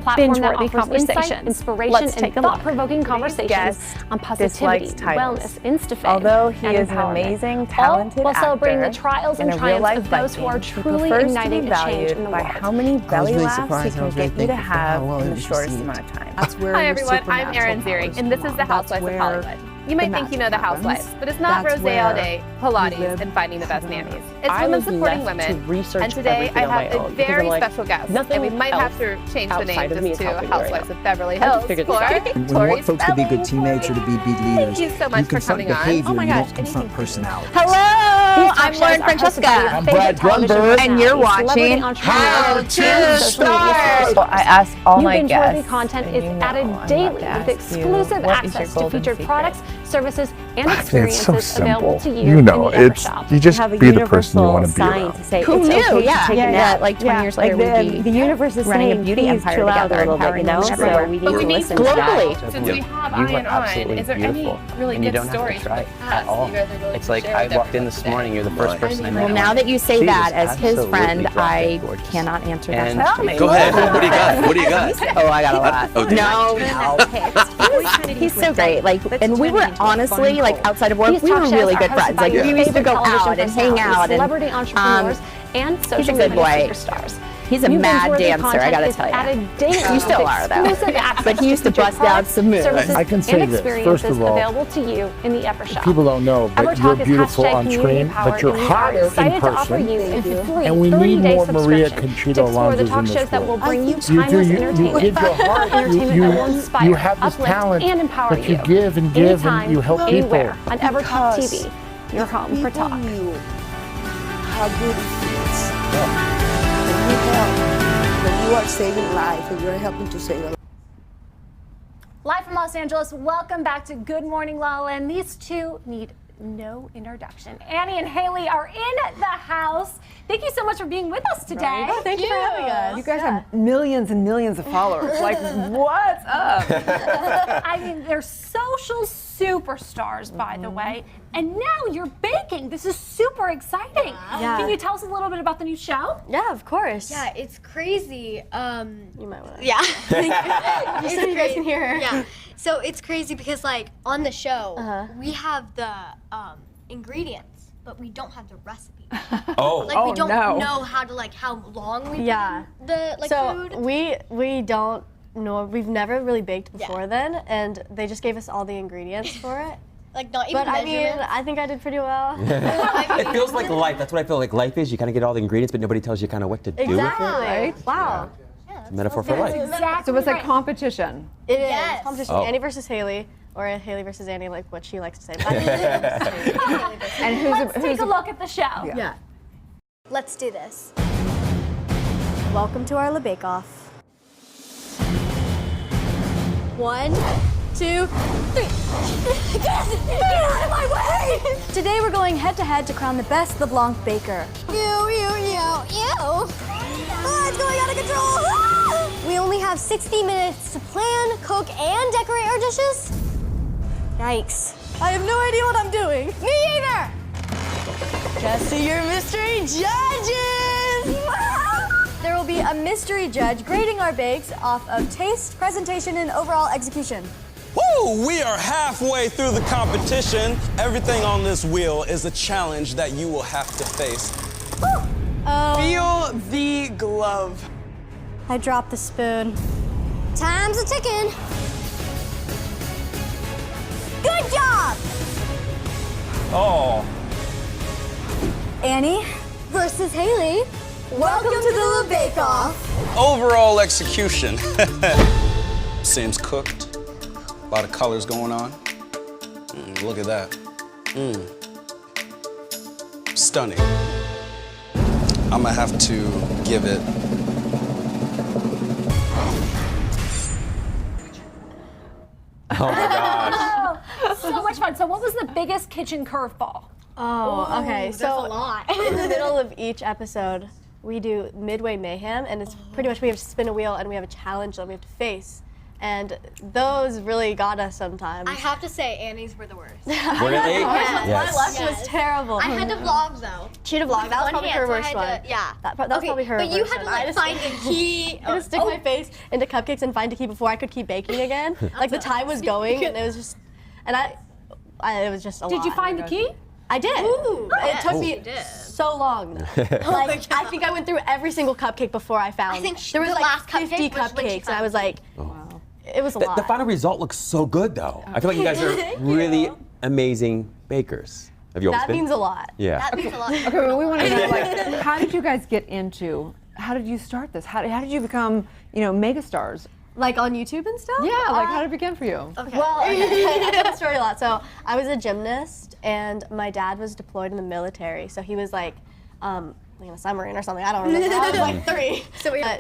Platform that Binge-worthy offers insight, conversation. inspiration, Let's and take a look. thought-provoking conversations on positivity, dislikes titles. wellness, Insta-fame, Although he and is an empowerment. amazing, talented All while celebrating the actor trials and and a triumphs real-life of those who are Viking, truly he prefers igniting to be a change valued in the by world. how many belly really laughs he surprised. I can was very get you to thankful for have how well in it the was shortest received. amount of time. That's where Hi your everyone, I'm supernatural Erin Ziering, powers and this come is the on. Housewives of That's Hollywood. You where might think you know the magic happens. Housewives, but it's not That's Rosé where all day, we Pilates, live and finding the best nannies. It's I women was supporting left women, to research and today I everything on my have a own because very I'm like, special guest, nothing and we might have else to change the name outside of me just is to helping me right Housewives now. of Beverly I have to Hills figure this for out. When you Tori want folks to be good Spelling. teammates or to be big leaders, Thank you so much you for confront coming on. behavior, Oh my you gosh, don't confront personality. Hello, I'm Lauren Francesca. I'm Brad Grunberg. and you're watching How to Start. So I asked all New my binge-worthy guests. content and is you know added I'm daily about with to ask you, exclusive what is your access to golden featured secret? products, services, and It's experiences so available simple. to you, You know, in the it's Evershop. you just have a be the person you universal want to be sign around. to say Who it's knew? okay Yeah. to take Yeah, a yeah. nap. Like 20 years later, like we'd the be universe is running a saying, beauty please empire chill out together a little and bit, you know. powering So everywhere. we need But we to need listen to to globally. that. Since we have You Eye were and Eye, absolutely is there beautiful, any really and you good don't have stories to try from the at past all. you guys are really It's like share I with walked in everyone this today? morning. You're the first person I met. Well, now that you say She that is as his absolutely friend, drop-dead I gorgeous. cannot answer And that question. go ahead. What do you got? What do you got? Oh, I got a lot. Oh, do No, he's so great. Like, and we were honestly, like, outside of work, These we were talk really shows good are hosted friends. by Like, your we used to favorite go television out and hang personalities, out. celebrity And entrepreneurs, and he's social a good media boy. superstars. He's a New mad binge-worthy dancer, I content gotta is tell you. added daily You still with are, though. exclusive access But he used to featured bust out products, some moves. services, I can say and this. experiences First of all, available to you in the Evershop. People don't know, but EverTalk you're is beautiful hashtag on community screen, powered, but you're and we are hotter in excited to offer person. you a free And we need 30-day more Maria subscription Conchita to explore the Alonsos talk in this shows that will world. bring you You timeless give entertainment. your heart, Entertainment that will inspire, you have this uplift, talent and empower that you you. give and give Anytime, and you help people. anywhere on EverTalk TV, your home for talk. How good it feels. When you help, when you are saving life and you're helping to save a life. Live from Los Angeles, welcome back to Good Morning LaLa, and these two need no introduction. Annie and Haley are in the house. Thank you so much for being with us today. Right. Thank you for having us. You guys have millions and millions of followers. Like, what's up? I mean, they're social superstars, by the way, and now you're baking. This is super exciting. Yeah. Can you tell us a little bit about the new show? Yeah, of course. Yeah, it's crazy. You might want to. Yeah. Just so you guys can hear her. Yeah. So it's crazy because, like, on the show, we have the ingredients, but we don't have the recipe. Oh. Like, we Oh, don't no. know how to, like, how long we Yeah. put in the, like, So food. we don't know. We've never really baked before then, and they just gave us all the ingredients for it. Like, not even But I mean, measurements. I think I did pretty well. It feels like life. That's what I feel like life is. You kind of get all the ingredients, but nobody tells you kind of what to do with it. Exactly. Wow. metaphor for life. Exactly. So it's like right. competition. It is Yes. competition. Oh. Annie versus Haley, or Haley versus Annie, like what she likes to say. And who's Let's take a look at the show. Yeah. Let's do this. Welcome to our Bake Off. 1, 2, 3. Get out of my way! Today we're going head to head to crown the best LeBlanc baker. Ew, ew, ew, ew. Oh, it's going out of control. Ah! We only have 60 minutes to plan, cook, and decorate our dishes. Yikes. I have no idea what I'm doing. Me either. Jesse, your mystery judges! There will be a mystery judge grading our bakes off of taste, presentation, and overall execution. Woo! We are halfway through the competition. Everything on this wheel is a challenge that you will have to face. Feel the glove. I dropped the spoon. Time's a ticking. Good job. Oh. Annie Versus Haley. welcome to the Bake Off. Overall execution. Seems cooked. A lot of colors going on. Look at that. Stunning. I'm gonna have to give it. Oh my gosh. So much fun. So what was the biggest kitchen curveball? Oh, okay. That's So a lot. in the middle of each episode, we do Midway Mayhem, and it's pretty much we have to spin a wheel and we have a challenge that we have to face. And those really got us sometimes. I have to say, Annie's were the worst. Really? My Yes. luck was terrible. I had to vlog though. She had to vlog. That was One probably hand, her so I worst had one. to- yeah. That was Okay, probably her but worst you had to one. like find a key. I had to stick my face into cupcakes and find a key before I could keep baking again. Like the time was going, and it was just, and it was just a lot. Did you find the key? I did. Ooh, It took yes, me you did. so long. Like I think I went through every single cupcake before I found. I think there was the like last 50 cupcake was when she cupcakes, and I was found like, it was a lot. The final result looks so good, though. I feel like you guys are really amazing bakers. Have you always that been? means a lot. Yeah. That means a lot. Okay, well, we want to know, like, how did you guys get into? How did you start this? How did you become, megastars? Like on YouTube and stuff? Yeah, like how did it begin for you? Okay. Well, I tell the story a lot. So I was a gymnast, and my dad was deployed in the military. So he was like a submarine or something. I don't remember. I was like 3.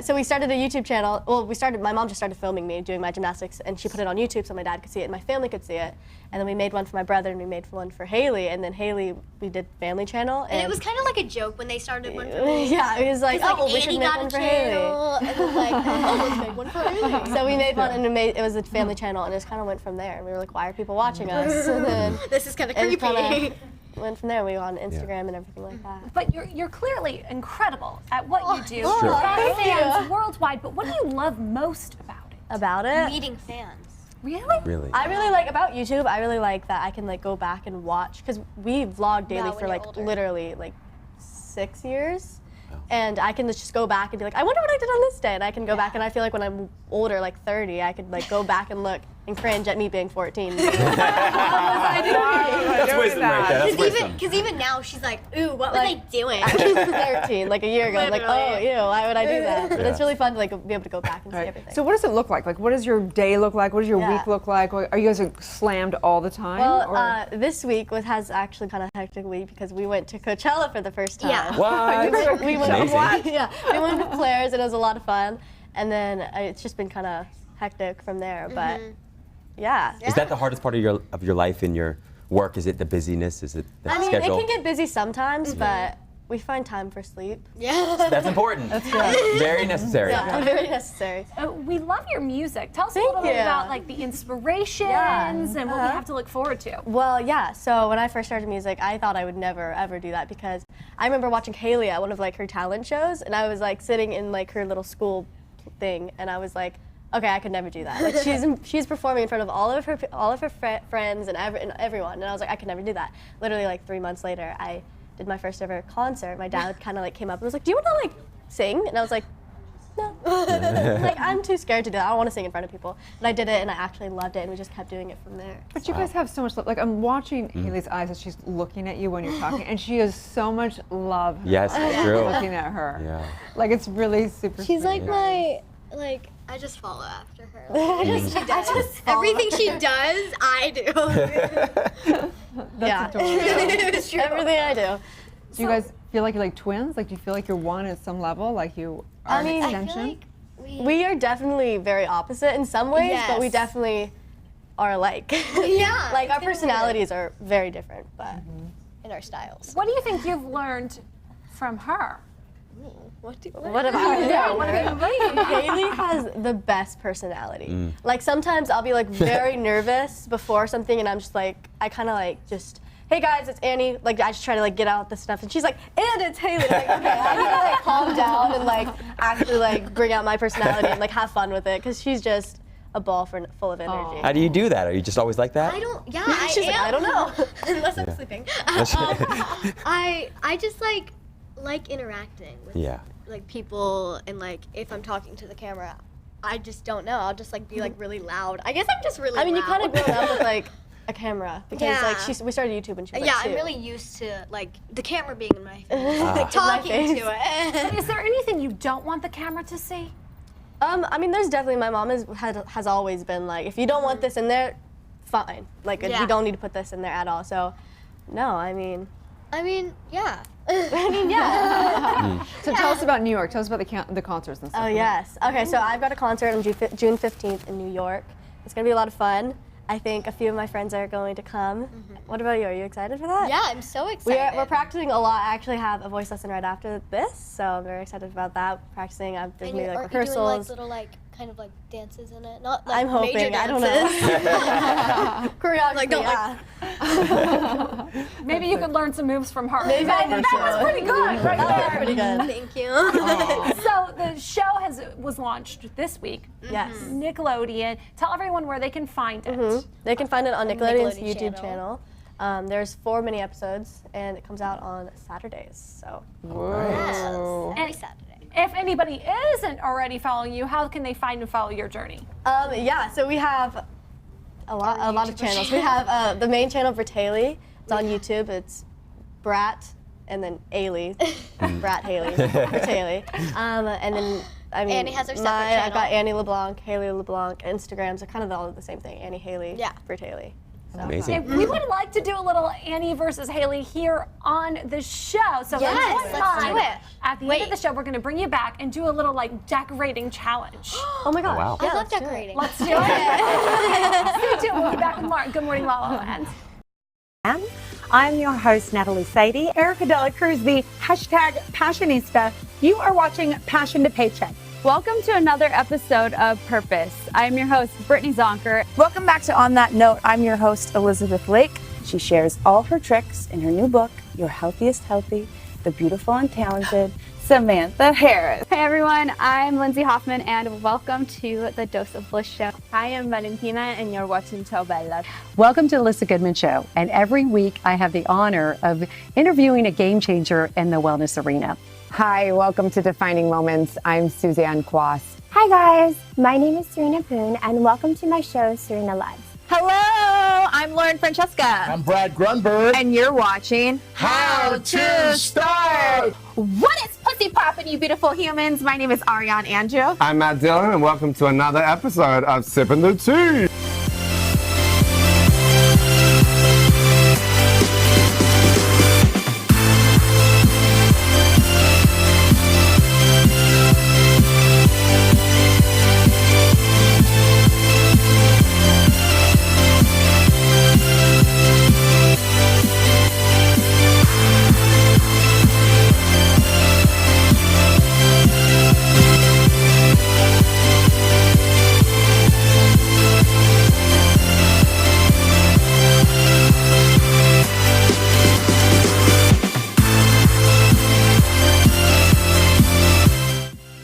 So we started a YouTube channel. Well, my mom just started filming me doing my gymnastics, and she put it on YouTube so my dad could see it and my family could see it. And then we made one for my brother, and we made one for Haley. And then Haley, we did family channel. And it was kind of like a joke when they started one for me. Yeah, it was like, oh, we should Annie make got one a for channel, Haley. and then like, oh, let's make one for Haley. So we made one, and it was a family channel, and it just kind of went from there. And we were like, why are people watching us? And then This is kind of it just creepy. kinda went from there. We were on Instagram and everything like that. But you're clearly incredible at what you do. Sure. You have Thank fans you. worldwide, but what do you love most about it? About it? Meeting fans. Really? Really? I really like about YouTube. I really like that I can like go back and watch because we vlog daily Yeah, for when like you're older. literally like 6 years, and I can just go back and be like, I wonder what I did on this day, and I can go back and I feel like when I'm older, like 30, I could like go back and look and cringe at me being 14. That's wisdom right there. That's wisdom. Because even now, she's like, ooh, what were they doing? I was 13, like a year ago. I'm like, oh, Literally. ew, why would I do that? But it's Yeah. really fun to like be able to go back and see everything. So what does it look like? Like, what does your day look like? What does your Yeah. week look like? Are you guys slammed all the time? Well, or? this week has actually kind of hectic week because we went to Coachella for the first time. Yeah. What? we went Amazing. yeah, we went to Claire's and it was a lot of fun. And then it's just been kind of hectic from there. But yeah. Is that the hardest part of your life in your work? Is it the busyness? Is it the I mean, schedule? it can get busy sometimes, but we find time for sleep. Yeah. That's important. That's right. Very necessary. Yeah, very necessary. We love your music. Tell us a Thank little bit you. about like the inspirations and what we have to look forward to. Well, yeah. So when I first started music, I thought I would never ever do that because I remember watching Haley at one of like her talent shows, and I was like sitting in like her little school thing, and I was like, okay, I could never do that. Like she's performing in front of all of her friends and everyone, and I was like, I could never do that. Literally like 3 months later, I did my first ever concert. My dad kind of like came up and was like, do you want to like sing? And I was like, no. Like, I'm too scared to do that. I don't want to sing in front of people. And I did it, and I actually loved it, and we just kept doing it from there. But you guys have so much love. Like, I'm watching Haley's eyes as she's looking at you when you're talking, and she has so much love. Yes, it's true. Looking at her. Yeah. Like, it's really super She's sweet. like my Like, I just follow after her. Like, everything she does, I do. That's adorable. It's true. Everything I do. Do you guys feel like you're like twins? Like, do you feel like you're one at some level? Like you are I mean, an I feel extension? We are definitely very opposite in some ways, but we Yes. definitely are alike. Yeah, Like it's our kinda personalities are very different, but in our styles. What do you think you've learned from her? What about Yeah, what have you learned? Haley has the best personality. Like sometimes I'll be like very nervous before something, and I'm just like, I kind of like just, hey guys, it's Annie. Like I just try to like get out the stuff, and she's like, and it's Haley. Like, okay, I need to like calm down and like actually like bring out my personality and like have fun with it, because she's just a ball full of energy. How do you do that? Are you just always like that? I don't, yeah, She's like, I don't know. Unless I'm sleeping. I just like interacting with like people, and like if I'm talking to the camera, I just don't know. I'll just like be like really loud. I guess I'm just really I mean, you loud. kind of grown up with like a camera because like Yeah. we started YouTube when she was Yeah, like 2. I'm really used to like the camera being in my face, Ah. like talking to it. But is there anything you don't want the camera to see? I mean, there's definitely, my mom has always been like, if you don't want this in there, fine. Like, Yeah. you don't need to put this in there at all. So, no, I mean, yeah. I mean, yeah. So tell us about New York. Tell us about the concerts and stuff. Oh, yes. Okay, so I've got a concert on June 15th in New York. It's going to be a lot of fun. I think a few of my friends are going to come. What about you? Are you excited for that? Yeah, I'm so excited. We're practicing a lot. I actually have a voice lesson right after this, so I'm very excited about that. Practicing, there's And maybe like are rehearsals. you doing like little like kind of like dances in it? Not like I'm hoping. major I don't dances. know. Choreography, Like, don't, yeah. Maybe you could learn some moves from her. Maybe, that for was sure. pretty good, right That there. was pretty good. Thank you. So the show was launched this week. Yes. Nickelodeon. Tell everyone where they can find it. They can find it on Nickelodeon's Nickelodeon YouTube channel. There's 4 mini episodes, and it comes out on Saturdays. So. Yes. Every Saturday. If anybody isn't already following you, how can they find and follow your journey? Yeah. So we have a lot of channels. We have the main channel for Haley. It's on YouTube. It's Brat and then Ailey. Brat Haley. It's Haley. And then I mean, Annie has her separate I've got channel. Annie LeBlanc, Haley LeBlanc. Instagrams are kind of all the same thing. Annie Haley. Yeah. Brat Haley. So. Amazing. If we would like to do a little Annie versus Haley here on the show. So Yes, if you let's wouldn't do mind, it. at the end of the show, we're going to bring you back and do a little like decorating challenge. Oh my gosh. wow. I love decorating. Let's do it. Stay tuned. We'll be back with more Good Morning LaLa Land. I'm your host, Natalie Sadie. Erica Dela Cruz, the hashtag Passionista. You are watching Passion to Paycheck. Welcome to another episode of Purpose. I'm your host, Brittany Zonker. Welcome back to On That Note. I'm your host, Elizabeth Lake. She shares all her tricks in her new book, Your Healthiest Healthy, The Beautiful and Talented Samantha Harris. Hey everyone, I'm Lindsay Hoffman and welcome to the Dose of Bliss show. Hi, I'm Valentina and you're watching Ciao Bella. Welcome to the Alyssa Goodman Show, and every week I have the honor of interviewing a game changer in the wellness arena. Hi, welcome to Defining Moments. I'm Suzanne Quas. Hi guys, my name is Serena Poon and welcome to my show, Serena Lives. Hello, I'm Lauren Francesca. I'm Brad Grunberg. And you're watching How to Start. What is pussy poppin', you beautiful humans? My name is Ariane Andrew. I'm Matt Dillon, and welcome to another episode of Sippin' the Tea.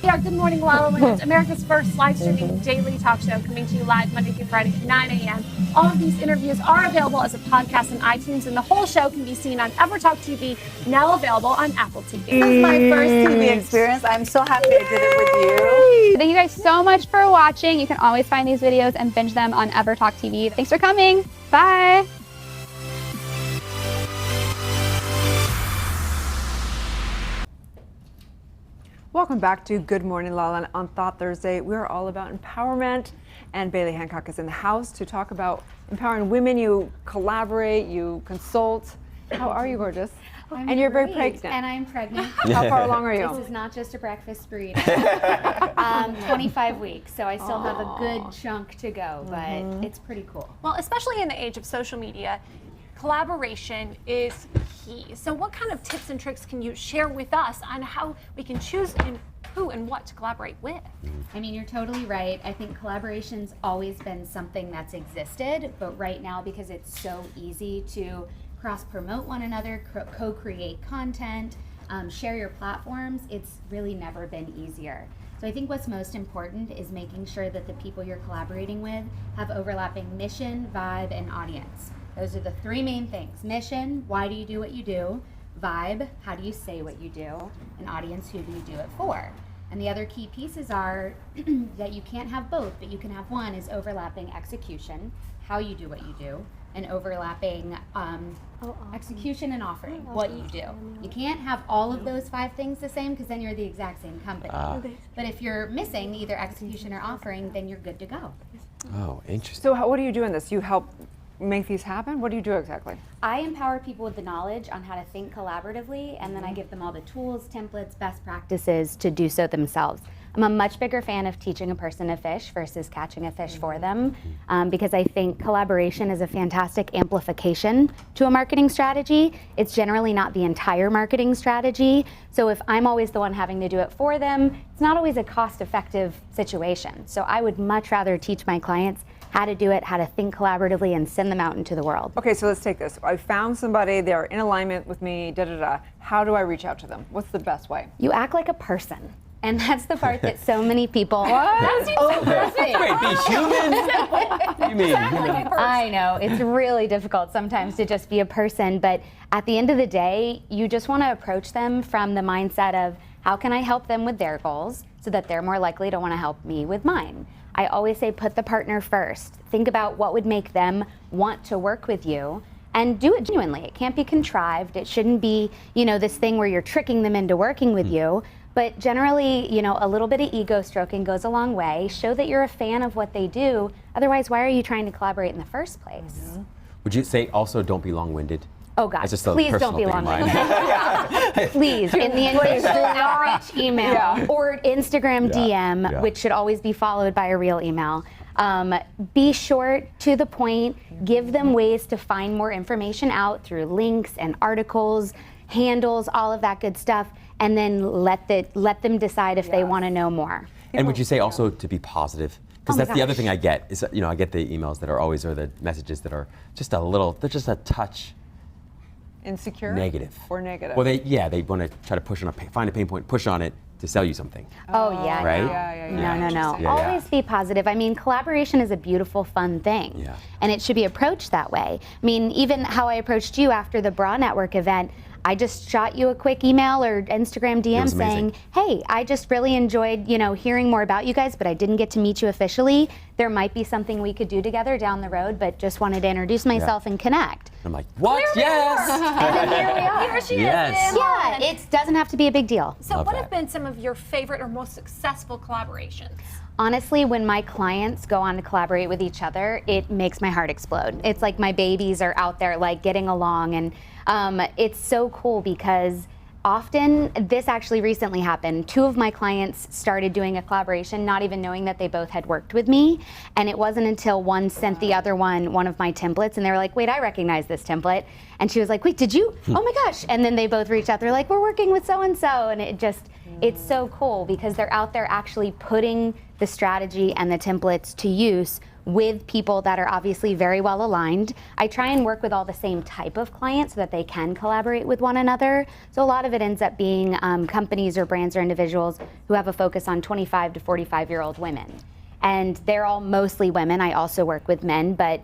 We are Good Morning LaLa Land, America's first live streaming daily talk show, coming to you live Monday through Friday at 9 a.m. All of these interviews are available as a podcast on iTunes, and the whole show can be seen on EverTalk TV, now available on Apple TV. This is my first TV experience. I'm so happy I did it with you. Thank you guys so much for watching. You can always find these videos and binge them on EverTalk TV. Thanks for coming. Bye. Welcome back to Good Morning LaLa on Thought Thursday. We're all about empowerment, and Bailey Hancock is in the house to talk about empowering women. You collaborate, you consult. How are you, gorgeous? And you're very pregnant. And I'm pregnant. How far along are you? This is not just a breakfast burrito. 25 weeks, so I still have a good chunk to go, but it's pretty cool. Well, especially in the age of social media, collaboration is key. So what kind of tips and tricks can you share with us on how we can choose who and what to collaborate with? I mean, you're totally right. I think collaboration's always been something that's existed, but right now, because it's so easy to cross-promote one another, co-create content, share your platforms, it's really never been easier. So I think what's most important is making sure that the people you're collaborating with have overlapping mission, vibe, and audience. Those are the three main things. Mission, why do you do what you do? Vibe, how do you say what you do? And audience, who do you do it for? And the other key pieces are that you can't have both, but you can have one, is overlapping execution, how you do what you do, and overlapping execution and offering, what you do. You can't have all of those 5 things the same, because then you're the exact same company. But if you're missing either execution or offering, then you're good to go. Oh, interesting. So what do you do in this? You help make these happen? What do you do exactly? I empower people with the knowledge on how to think collaboratively, and then I give them all the tools, templates, best practices to do so themselves. I'm a much bigger fan of teaching a person to fish versus catching a fish for them, because I think collaboration is a fantastic amplification to a marketing strategy. It's generally not the entire marketing strategy. So if I'm always the one having to do it for them, it's not always a cost-effective situation. So I would much rather teach my clients how to do it, how to think collaboratively, and send them out into the world. Okay, so let's take this. I found somebody, they're in alignment with me, da-da-da. How do I reach out to them? What's the best way? You act like a person. And that's the part that so many people. What? Wait, be human? You mean? I know, it's really difficult sometimes to just be a person, but at the end of the day, you just want to approach them from the mindset of, how can I help them with their goals so that they're more likely to want to help me with mine? I always say put the partner first. Think about what would make them want to work with you, and do it genuinely. It can't be contrived. It shouldn't be, this thing where you're tricking them into working with you. But generally, a little bit of ego stroking goes a long way. Show that you're a fan of what they do. Otherwise, why are you trying to collaborate in the first place? Would you say also don't be long-winded? Oh gosh, Just a please don't personal be thing of mine. long-winded. Please, in the initial outreach email or Instagram DM, which should always be followed by a real email. Be short, to the point, give them ways to find more information out through links and articles, handles, all of that good stuff, and then let them decide if they want to know more. And would you say also to be positive? Because that's the other thing I get, is I get the emails that are always, or the messages that are just they're just a touch insecure? Negative. Or negative. Well, they want to try to push on find a pain point, push on it to sell you something. Oh yeah. Right? No. Always be positive. I mean, collaboration is a beautiful, fun thing. Yeah. And it should be approached that way. I mean, even how I approached you after the Bra Network event, I just shot you a quick email or Instagram DM saying, hey, I just really enjoyed, hearing more about you guys, but I didn't get to meet you officially. There might be something we could do together down the road, but just wanted to introduce myself and connect. I'm like, what? Yes! And then here we are. Here she is. Yeah, it doesn't have to be a big deal. So what have been some of your favorite or most successful collaborations? Honestly, when my clients go on to collaborate with each other, it makes my heart explode. It's like my babies are out there like getting along, and it's so cool because often, this actually recently happened. 2 of my clients started doing a collaboration, not even knowing that they both had worked with me. And it wasn't until one sent the other one of my templates, and they were like, wait, I recognize this template. And she was like, wait, did you? Oh my gosh. And then they both reached out. They're like, we're working with so-and-so. And it's so cool because they're out there actually putting the strategy and the templates to use with people that are obviously very well aligned. I try and work with all the same type of clients so that they can collaborate with one another. So a lot of it ends up being companies or brands or individuals who have a focus on 25 to 45-year-old women. And they're all mostly women. I also work with men, but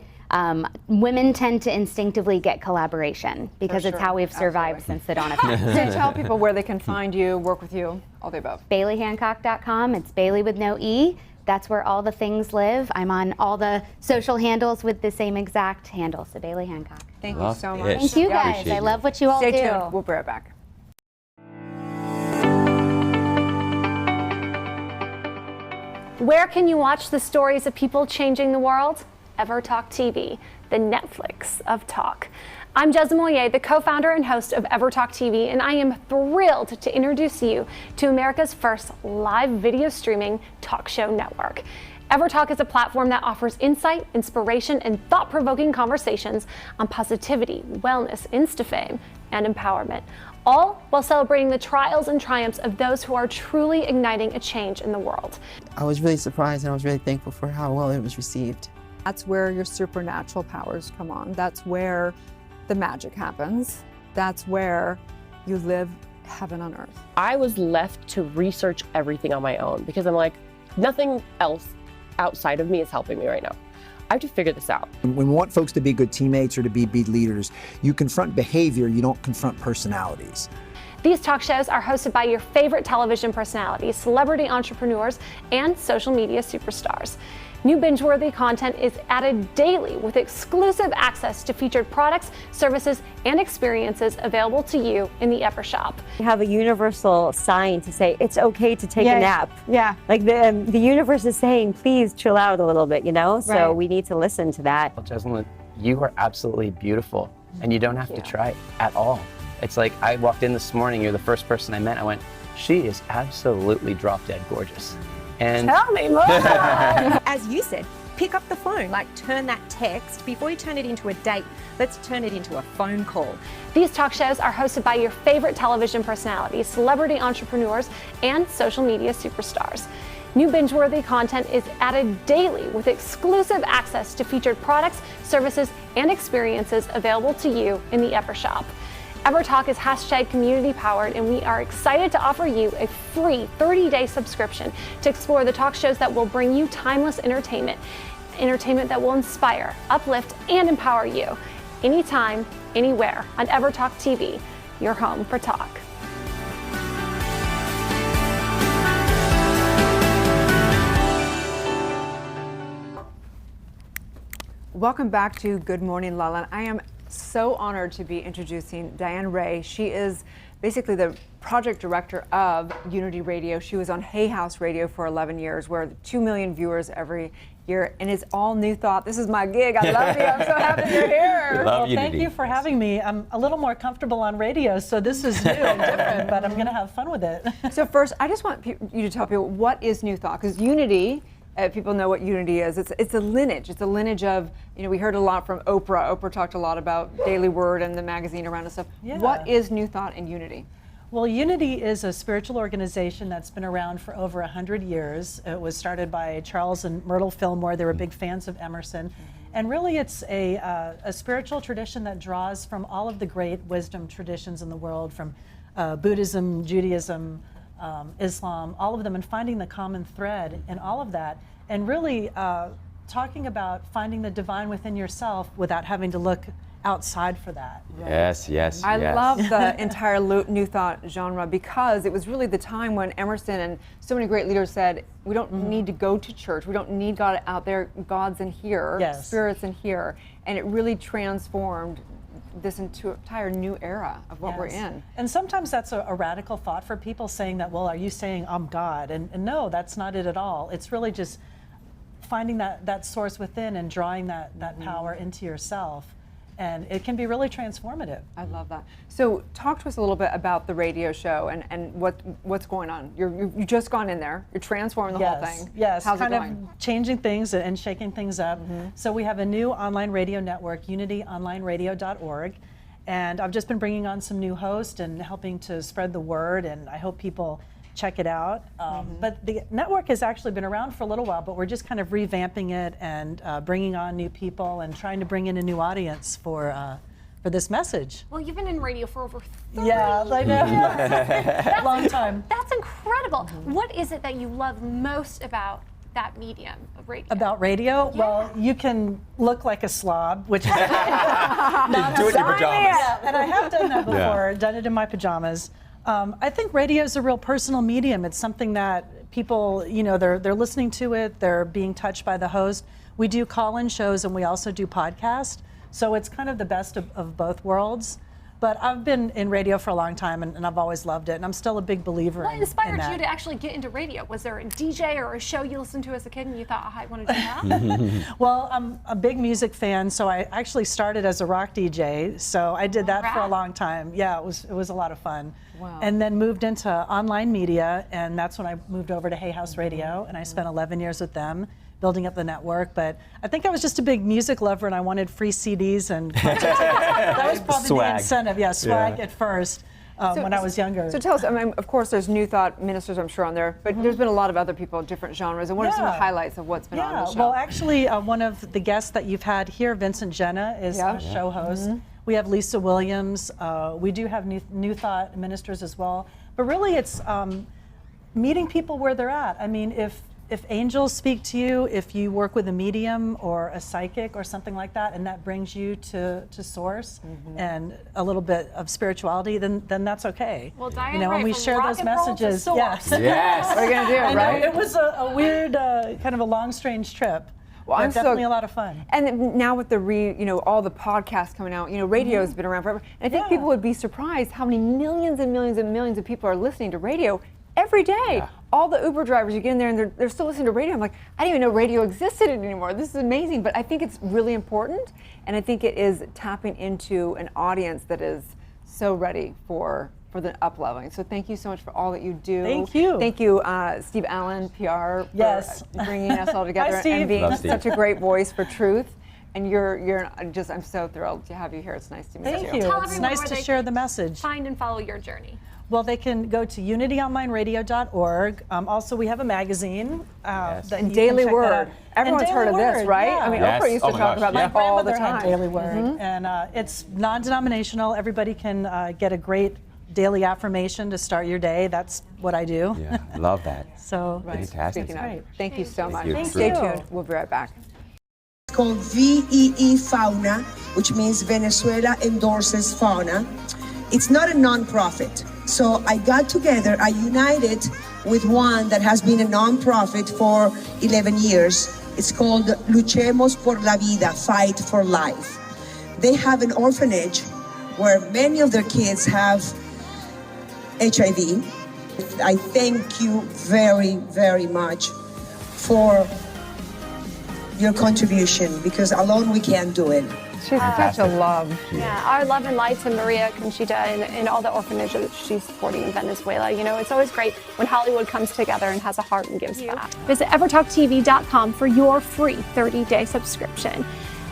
women tend to instinctively get collaboration because it's how we've survived since the dawn of time. So tell people where they can find you, work with you, all the above. BaileyHancock.com. It's Bailey with no E. That's where all the things live. I'm on all the social handles with the same exact handle, so Bailey Hancock. Thank you so much. Thank you guys. I love what you all do. Stay tuned. We'll be right back. Where can you watch the stories of people changing the world? EverTalk TV, the Netflix of talk. I'm Jezza Moyer, the co-founder and host of EverTalk TV, and I am thrilled to introduce you to America's first live video streaming talk show network. EverTalk is a platform that offers insight, inspiration, and thought-provoking conversations on positivity, wellness, Insta-fame, and empowerment, all while celebrating the trials and triumphs of those who are truly igniting a change in the world. I was really surprised and I was really thankful for how well it was received. That's where your supernatural powers come on. That's where the magic happens. That's where you live heaven on earth. I was left to research everything on my own because I'm like, nothing else outside of me is helping me right now. I have to figure this out. When we want folks to be good teammates or to be leaders, you confront behavior, you don't confront personalities. These talk shows are hosted by your favorite television personalities, celebrity entrepreneurs, and social media superstars. New binge-worthy content is added daily with exclusive access to featured products, services, and experiences available to you in the Ever Shop. We have a universal sign to say it's okay to take a nap. Yeah. Like the universe is saying, please chill out a little bit, you know? So Right. we need to listen to that. Jessalyn, you are absolutely beautiful, and you don't have to try at all. It's like I walked in this morning, you're the first person I met, I went, she is absolutely drop-dead gorgeous. And Tell me more. As you said, pick up the phone, like turn that text, before you turn it into a date, let's turn it into a phone call. These talk shows are hosted by your favorite television personalities, celebrity entrepreneurs, and social media superstars. New binge-worthy content is added daily with exclusive access to featured products, services, and experiences available to you in the Ever Shop. EverTalk is #community powered, and we are excited to offer you a free 30-day subscription to explore the talk shows that will bring you timeless entertainment that will inspire, uplift, and empower you anytime, anywhere on EverTalk TV, your home for talk. Welcome back to Good Morning LaLa. I am so honored to be introducing Diane Ray. She is basically the project director of Unity Radio. She was on Hay House Radio for 11 years, where 2 million viewers every year, and it's all new thought. This is my gig. I love you. I'm so happy you're here. Well, thank you for having me. I'm a little more comfortable on radio, so this is new and different, but I'm going to have fun with it. So first, I just want you to tell people, what is new thought? Because Unity, people know what Unity is. It's a lineage. It's a lineage of, we heard a lot from Oprah. Oprah talked a lot about Daily Word and the magazine around and stuff. Yeah. What is New Thought and Unity? Well, Unity is a spiritual organization that's been around for over 100 years. It was started by Charles and Myrtle Fillmore. They were big fans of Emerson. And really it's a spiritual tradition that draws from all of the great wisdom traditions in the world, from Buddhism, Judaism, Islam, all of them, and finding the common thread in all of that, and really talking about finding the divine within yourself without having to look outside for that. Yes, yes, I yes. love the entire New Thought genre, because it was really the time when Emerson and so many great leaders said, we don't need to go to church, we don't need God out there, God's in here, Yes. Spirit's in here, and it really transformed this into an entire new era of what we're Yes. in. And sometimes that's a radical thought for people, saying that, well, are you saying I'm God? And no, that's not it at all. It's really just finding that source within and drawing that power into yourself. And it can be really transformative. I love that. So talk to us a little bit about the radio show and what's going on. You've just gone in there. You're transforming the whole thing. Yes, How's kind it going? of changing things and shaking things up. So we have a new online radio network, unityonlineradio.org. And I've just been bringing on some new hosts and helping to spread the word, and I hope people check it out. But the network has actually been around for a little while, but we're just kind of revamping it and bringing on new people and trying to bring in a new audience for this message. Well, you've been in radio for over 30 Yeah, I know. years. Long time. That's incredible. What is it that you love most about that medium of radio? About radio? Yeah. Well, you can look like a slob, which is Do it in your pajamas. Yeah, and I have done that before, done it in my pajamas. I think radio is a real personal medium. It's something that people, they're listening to it, they're being touched by the host. We do call-in shows and we also do podcasts. So it's kind of the best of both worlds. But I've been in radio for a long time, and I've always loved it, and I'm still a big believer What in inspired that. you to actually get into radio? Was there a DJ or a show you listened to as a kid and you thought, I want to do that? Well, I'm a big music fan, so I actually started as a rock DJ. So I did that for a long time. Yeah, it was a lot of fun. Wow. And then moved into online media, and that's when I moved over to Hay House Radio, and I spent 11 years with them, building up the network. But I think I was just a big music lover, and I wanted free CDs and concerts. That was probably the incentive. Yeah, swag at first. When I was younger. So tell us, I mean, of course, there's New Thought ministers, I'm sure, on there, but there's been a lot of other people, different genres. And what are some of the highlights of what's been on the show? Well, actually, one of the guests that you've had here, Vincent Jenna, is a show host. We have Lisa Williams. We do have New Thought ministers as well. But really, it's meeting people where they're at. I mean, if angels speak to you, if you work with a medium or a psychic or something like that, and that brings you to source and a little bit of spirituality, then that's okay. Well, Diane, you know, and we share those messages. Yes. Yes. What are you gonna do, right? It was a weird, kind of a long, strange trip. Well, but I'm definitely a lot of fun. And now with the all the podcasts coming out, radio's been around forever. And I think people would be surprised how many millions and millions and millions of people are listening to radio every day. Yeah. All the Uber drivers, you get in there and they're still listening to radio. I'm like, I didn't even know radio existed anymore. This is amazing. But I think it's really important, and I think it is tapping into an audience that is so ready for the up-leveling. So thank you so much for all that you do. Thank you. Thank you, Steve Allen, PR, for bringing us all together. Hi, Steve. And being such a great voice for truth. And I'm so thrilled to have you here. It's nice to meet you. Thank you. It's nice to share the message. Find and follow your journey. Well, they can go to unityonlineradio.org. Also, we have a magazine. And Daily Word. Everyone's heard of this, right? Yeah. I mean, Oprah used to talk about that all the time. Had Daily Word. And it's non-denominational. Everybody can get a great daily affirmation to start your day. That's what I do. Yeah, love that. So, fantastic. Thank you so much. Thank Stay you. tuned. We'll be right back. It's called VEE Fauna, which means Venezuela endorses fauna. It's not a non-profit. So I got together, I united with one that has been a non-profit for 11 years. It's called Luchemos por la Vida, Fight for Life. They have an orphanage where many of their kids have HIV. I thank you very, very much for your contribution, because alone we can't do it. She's such a love. Yeah, our love and light to Maria Conchita and all the orphanages she's supporting in Venezuela. You know, it's always great when Hollywood comes together and has a heart and gives back. Visit EverTalkTV.com for your free 30-day subscription.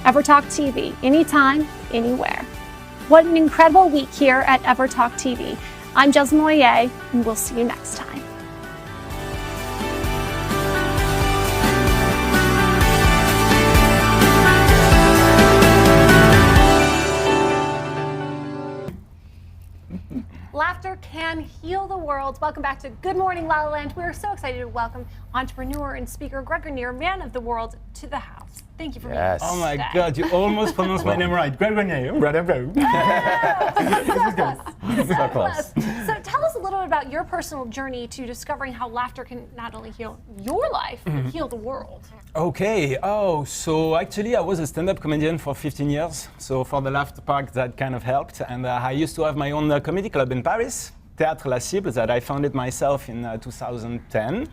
EverTalk TV, anytime, anywhere. What an incredible week here at EverTalk TV. I'm Jasmine Moyer, and we'll see you next time. Laughter can heal the world. Welcome back to Good Morning La La Land. We're so excited to welcome entrepreneur and speaker Greg Grenier, man of the world, to the house. Thank you for being here. Oh my God, you almost pronounced my name right. Greg Grenier, brother, bro. So close. So tell us a little bit about your personal journey to discovering how laughter can not only heal your life, but heal the world. Okay, so actually I was a stand-up comedian for 15 years. So for the laughter part, that kind of helped. And I used to have my own comedy club in Paris, Théâtre La Cible, that I founded myself in 2010.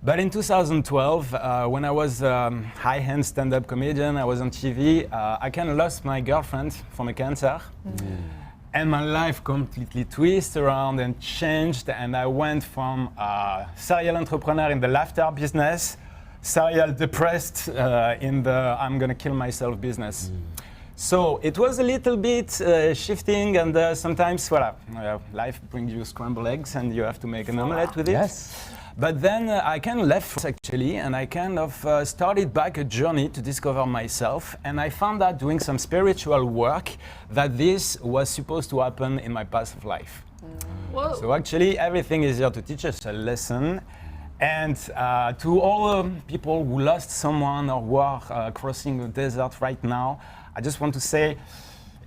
But in 2012, when I was a high-end stand-up comedian, I was on TV, I kind of lost my girlfriend from a cancer. And my life completely twisted around and changed, and I went from a serial entrepreneur in the laughter business, serial depressed in the I'm gonna kill myself business. So it was a little bit shifting, and sometimes, life brings you scrambled eggs and you have to make an omelette with it. Yes. But then I kind of left actually, and I kind of started back a journey to discover myself, and I found out doing some spiritual work that this was supposed to happen in my past life. Whoa. So actually everything is here to teach us a lesson, and to all people who lost someone or who are crossing the desert right now, I just want to say,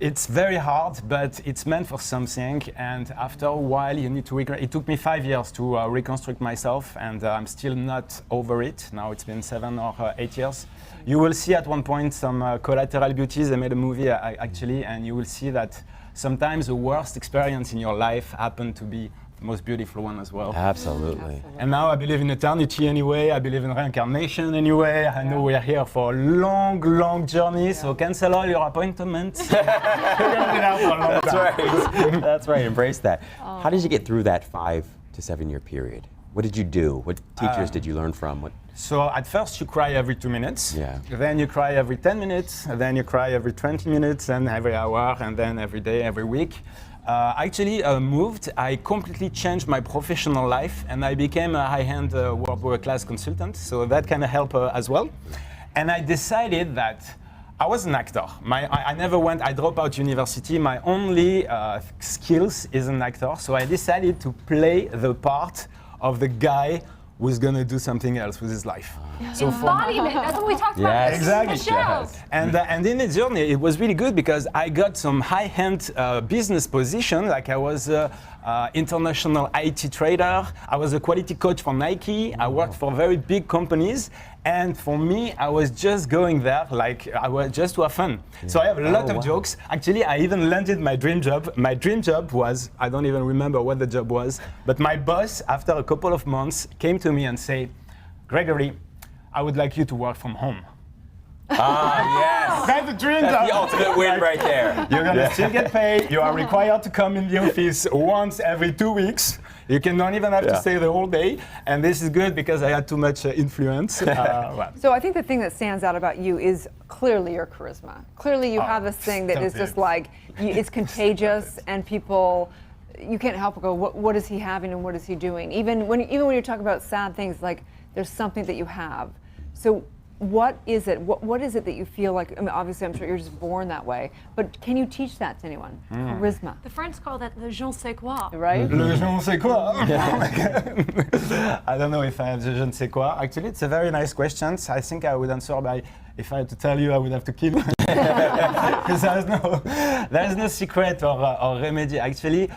it's very hard, but it's meant for something, and after a while you need to it took me 5 years to reconstruct myself, and I'm still not over it. Now it's been 7 or 8 years. You will see at one point some Collateral Beauties. I made a movie actually, and you will see that sometimes the worst experience in your life happen to be the most beautiful one as well. Absolutely. And now I believe in eternity anyway. I believe in reincarnation anyway. I know we are here for a long, long journey. So cancel all your appointments. We're gonna be there for a long That's time. right. That's right. Embrace that. How did you get through that 5 to 7 year period? What did you do? What teachers did you learn from? What? So at first you cry every 2 minutes. Yeah. Then you cry every 10 minutes. And then you cry every 20 minutes, and every hour, and then every day, every week. Moved. I completely changed my professional life, and I became a high-end world-class consultant. So that kind of helped as well. And I decided that I was an actor. I dropped out university. My only skills is an actor. So I decided to play the part of the guy who's going to do something else with his life. So embodiment, that's what we talked about in the show. Yes. And in the journey, it was really good because I got some high-end business position. Like I was an international IT trader. I was a quality coach for Nike. I worked for very big companies. And for me, I was just going there, like I was just to have fun. Yeah. So I have a lot of jokes. Actually, I even landed my dream job. My dream job was, I don't even remember what the job was, but my boss, after a couple of months, came to me and said, Gregory, I would like you to work from home. Yes. That's the dream job. That's the ultimate win right there. You're gonna still get paid. You are required to come in the office once every 2 weeks. You don't even have to stay the whole day. And this is good because I had too much influence. So I think the thing that stands out about you is clearly your charisma. Clearly you have this thing that is just like, it's contagious, and people, you can't help but go, what is he having and what is he doing? Even when you talk about sad things, like there's something that you have. So what is it? What is it that you feel like? I mean, obviously, I'm sure you're just born that way. But can you teach that to anyone? Charisma. The French call that le je ne sais quoi. Right? Le je ne sais quoi. I don't know if I have the je ne sais quoi. Actually, it's a very nice question. I think I would answer by, if I had to tell you, I would have to kill you. Because there's no secret or remedy. Actually,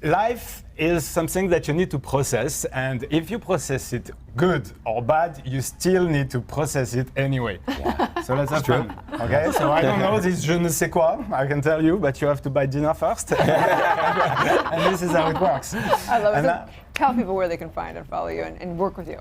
life is something that you need to process, and if you process it good or bad, you still need to process it anyway. Yeah. So let's have fun. Okay? So I don't know this je ne sais quoi, I can tell you, but you have to buy dinner first. And this is how it works. I love it. So tell people where they can find and follow you and work with you.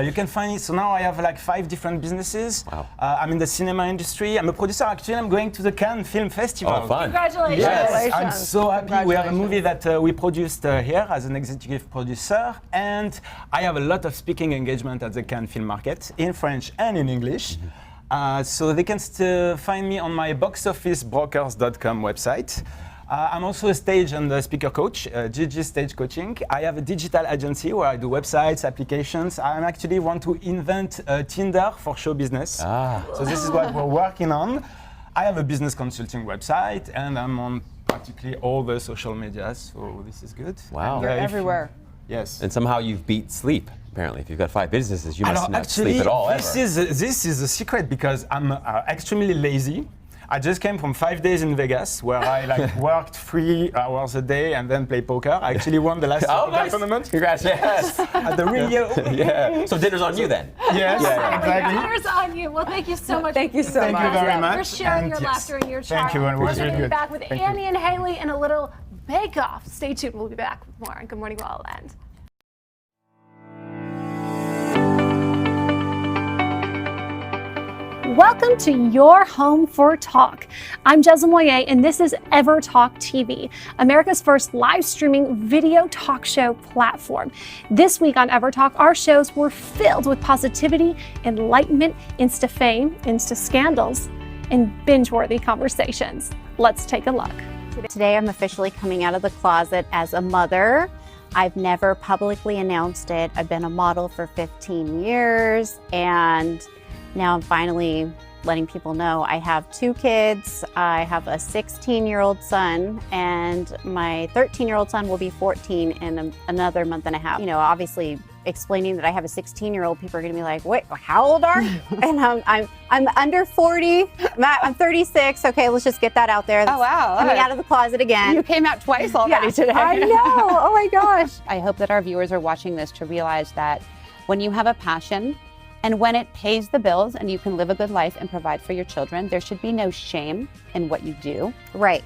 You can find it. So now I have like 5 different businesses. Wow. I'm in the cinema industry. I'm a producer. Actually, I'm going to the Cannes Film Festival. Oh, fun. Congratulations. Yes, I'm so happy. We have a movie that we produced here as an executive producer. And I have a lot of speaking engagement at the Cannes Film Market in French and in English. So they can find me on my boxofficebrokers.com website. I'm also a stage and a speaker coach, GG Stage Coaching. I have a digital agency where I do websites, applications. I actually want to invent Tinder for show business. So this is what we're working on. I have a business consulting website, and I'm on practically all the social media, so this is good. Wow. You're everywhere. Yes. And somehow you've beat sleep. Apparently, if you've got 5 businesses, you must not sleep at all. This is a secret because I'm extremely lazy. I just came from 5 days in Vegas where I worked 3 hours a day and then played poker. I actually won the last tournament. Congrats. Yes. At the Rio. Yeah. So dinner's on you then. Yes, exactly. Dinner's on you. Well, thank you so much. Thank you so much. Thank you very much. For sharing your laughter and your charm. Thank you. And we're going to be back with Annie and Haley in a little bake-off. Stay tuned. We'll be back with more on Good Morning La La Land. Welcome to your home for talk. I'm Jezza Moyer, and this is EverTalk TV, America's first live streaming video talk show platform. This week on EverTalk, our shows were filled with positivity, enlightenment, insta fame, insta scandals, and binge-worthy conversations. Let's take a look. Today, I'm officially coming out of the closet as a mother. I've never publicly announced it. I've been a model for 15 years, and now I'm finally letting people know I have 2 kids. I have a 16-year-old son, and my 13-year-old son will be 14 in another month and a half. You know, obviously explaining that I have a 16-year-old, people are gonna be like, wait, how old are you? And I'm under 40, I'm 36. Okay, let's just get that out there. Oh, wow. Coming out of the closet again. You came out twice already today. I know, oh my gosh. I hope that our viewers are watching this to realize that when you have a passion, and when it pays the bills and you can live a good life and provide for your children, there should be no shame in what you do. Right.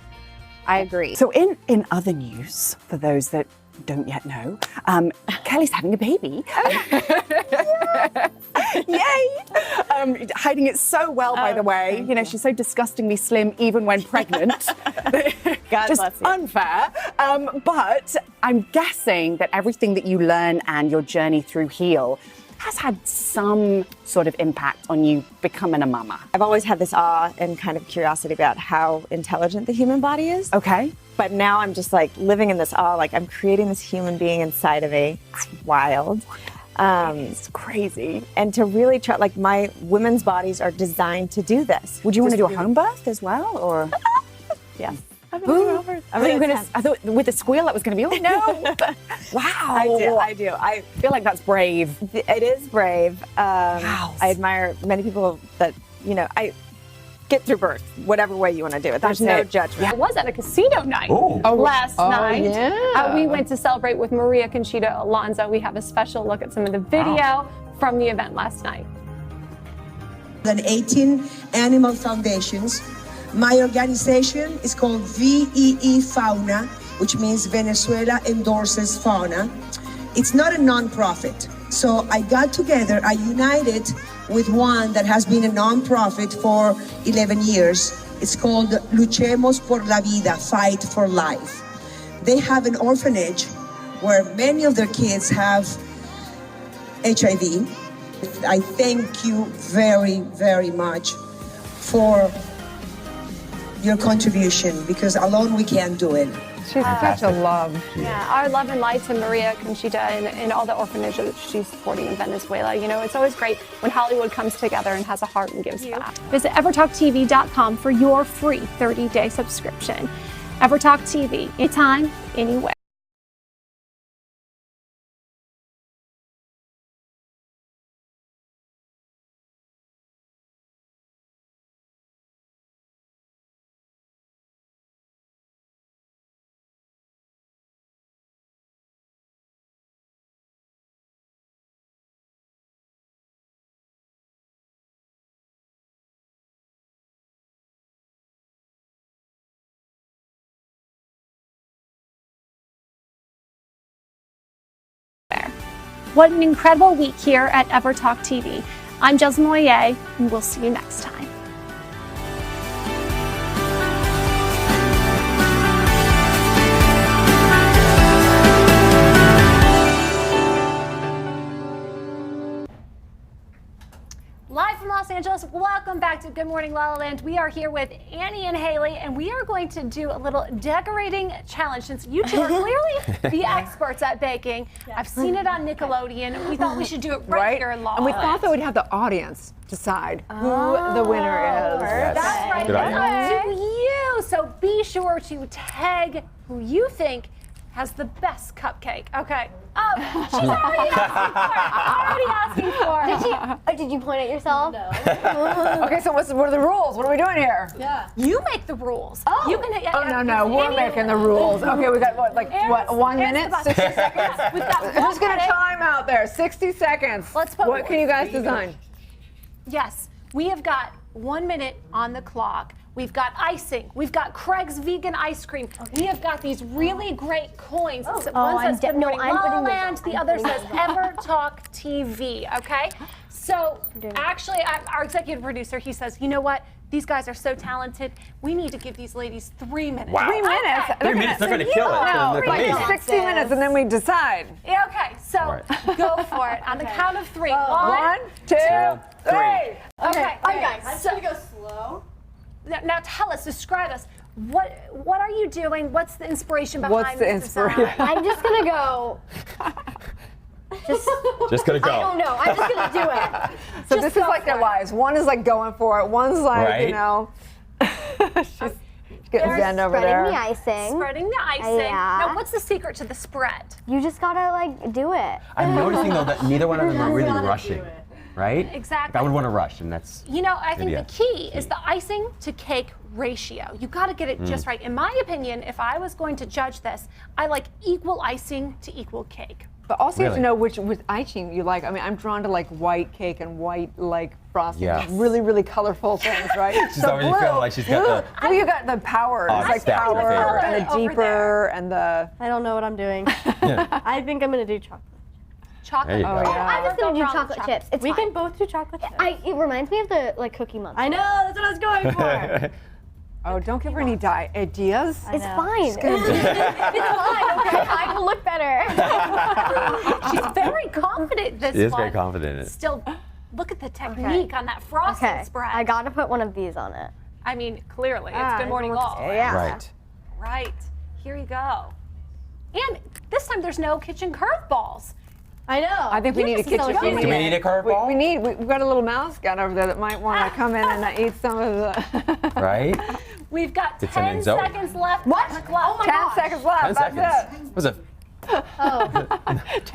I agree. So in other news, for those that don't yet know, Kelly's having a baby. Yay! Hiding it so well, by the way. You know, she's so disgustingly slim even when pregnant. God Just bless you. unfair. But I'm guessing that everything that you learn and your journey through Heal has had some sort of impact on you becoming a mama. I've always had this awe and kind of curiosity about how intelligent the human body is. Okay. But now I'm just like living in this awe, like I'm creating this human being inside of me. It's wild. It's crazy. And to really try, like my women's bodies are designed to do this. Would you want to do a home birth as well, or? Yeah. I thought with the squeal that was going to be, oh no. Wow. I do. I feel like that's brave. It is brave. Wow. I admire many people that, you know, I get through birth, whatever way you want to do it. There's That's no it. judgment. I was at a casino night last night. Yeah. We went to celebrate with Maria Conchita Alonso. We have a special look at some of the video from the event last night. Than 18 animal foundations. My organization is called VEE Fauna, which means Venezuela Endorses Fauna. It's not a non-profit. So I got together, I united with one that has been a non-profit for 11 years. It's called Luchemos por la Vida, Fight for Life. They have an orphanage where many of their kids have HIV. I thank you very, very much for your contribution, because alone we can't do it. She's such a love. Yeah, our love and light to Maria Conchita and all the orphanages she's supporting in Venezuela. You know, it's always great when Hollywood comes together and has a heart and gives back. Visit EverTalkTV.com for your free 30-day subscription. EverTalk TV, anytime, anywhere. What an incredible week here at EverTalk TV. I'm Jess Moyer, and we'll see you next time. Live from Los Angeles, welcome back to Good Morning La La Land. We are here with Annie and Haley, and we are going to do a little decorating challenge. Since you two are clearly the experts at baking, I've seen it on Nickelodeon, and we thought we should do it right here in La La And we Land. thought that we'd have the audience decide who the winner is. That's right. Good idea. Up to you. So be sure to tag who you think has the best cupcake. Okay. Oh, she's already asking for it. Already asking for it. Did you point at yourself? No. Okay, so what are the rules? What are we doing here? Yeah. You make the rules. Oh. You can, No, we're making the rules. Okay, we got what, 1 minute? about 60 6 seconds? We've got Who's going to time out there? 60 seconds. Let's put What can you guys design? Yes, we have got 1 minute on the clock. We've got icing. We've got Craig's vegan ice cream. We have got these really great coins. One says Good Morning La La Land. The other says EverTalk TV. Okay. So actually, our executive producer, he says, you know what? These guys are so talented. We need to give these ladies 3 minutes. Wow. 3 minutes? 3 minutes, they're going to kill it. No, Look like amazing. 60 minutes and then we decide. Yeah, okay, so go for it. On the count of 3. 1, 2, 3. Okay, guys, I'm so gonna go slow. now tell us, describe us. What are you doing? What's the inspiration behind What's the this inspiration? design? I'm just gonna go. Just gonna go. I don't know. I'm just gonna do it. So Just this is go like their for it. lives. One is like going for it. One's like, Right. you know, she's getting zen over Spreading there. the icing. Spreading the icing. Yeah. Now, what's the secret to the spread? You just gotta like do it. I'm noticing though that neither one of them are really rushing, right? Exactly. Like, I would want to rush, and that's. You know, I think Yeah. the key is the icing to cake ratio. You got to get it just right. In my opinion, if I was going to judge this, I like equal icing to equal cake. But also you have to Really? know which ice cream you like. I mean, I'm drawn to like white cake and white like frosting. Yeah. Really, really colorful things, right? She's already feeling like she's got the. Blue, you got the power. Oh, It's like that's definitely power favorite. and the deeper and the. I don't know what I'm doing. I think I'm gonna do chocolate. Chocolate. There you go. yeah. I'm just gonna do Go wrong with chocolate chips. It's We fine. can both do chocolate chips. It reminds me of the like Cookie Monster. I know. That's what I was going for. Oh, don't give her any ideas. It's fine. It's fine. Okay, I will look better. She's very confident this She is one. very confident in it. Still, look at the technique on that frosting Okay, spread. I gotta put one of these on it. I mean, clearly, it's Good Morning Law. Yeah. Right. Right. Here you go. And this time there's no kitchen curveballs. I know. I think we need a kitchen. Do we need a curveball? We've got a little mouse gun over there that might want to come in and eat some of the. Right? We've got It's 10 an Zoe. seconds left. What? Oh my 10 gosh. seconds left. 10 That's seconds. it. Was a.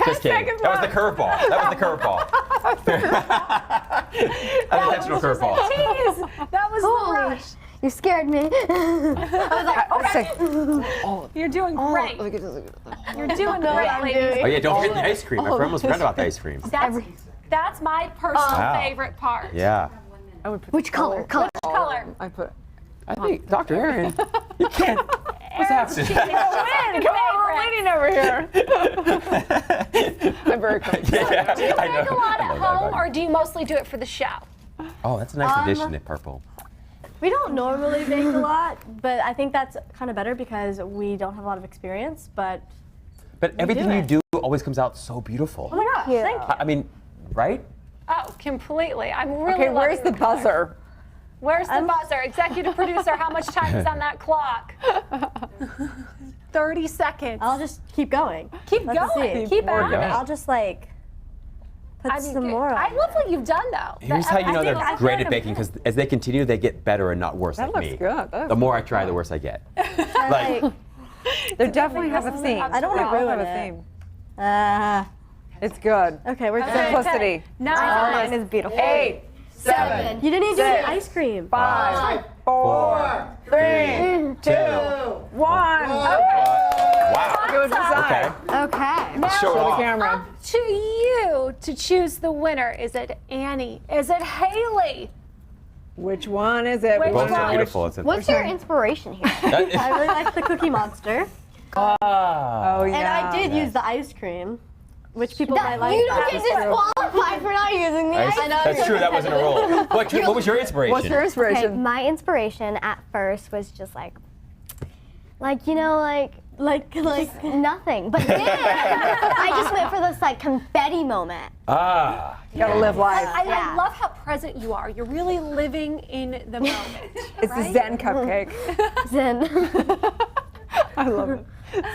Just kidding. seconds That was the curveball. That was the curveball. Unintentional curveball. Jeez, that was the rush. You scared me. I was like, okay. You're doing great. You're doing great, ladies. Oh yeah, don't forget the ice cream. I almost forgot about the ice cream. That's my personal Wow. favorite part. Yeah. Which color? Which color? I put. I think Dr. Erin, you can't. What's happening? Come on, we're waiting over here. I'm very confident. Yeah, Do you I make know. a lot I at love that home, bug. or do you mostly do it for the show? Oh, that's a nice addition to purple. We don't normally bake a lot, but I think that's kind of better because we don't have a lot of experience. But Everything you do always comes out so beautiful. oh my gosh, thank you. I mean, right? Oh, completely. I'm really Okay, where's loving the buzzer? Where's the buzzer? Executive producer, how much time is on that clock? 30 seconds. I'll just keep going. Keep Let's going. see. Keep at it. I'll just like put some more on. I love what you've done, though. Here's how you know I they're feel great like at baking, because as they continue, they get better and not worse That like looks me. good. That The more I try, the worse I get. Like, They definitely have a theme. I don't want to ruin have a it. theme. It's good. Okay, we're good. Simplicity. Mine is beautiful. 8, 7. You didn't even do the 6, ice cream. 5, 4, 3, 2, 1. Wow. Good design. Okay. Now, Show it off. The camera. up to you to choose the winner. Is it Annie? Is it Haley? Which one is it? Which Both one? are beautiful. It's What's your inspiration here? I really like the Cookie Monster. Oh, And yeah. I did use the ice cream, which people might like. You don't get disqualified for not using the ice cream. That's true. That wasn't a rule. What was your inspiration? What's your inspiration? Okay, my inspiration at first was just like you know, like nothing. But then I just went for this like confetti moment. Ah. You gotta live life. I love how present you are. You're really living in the moment. It's the Zen cupcake. Zen. I love it.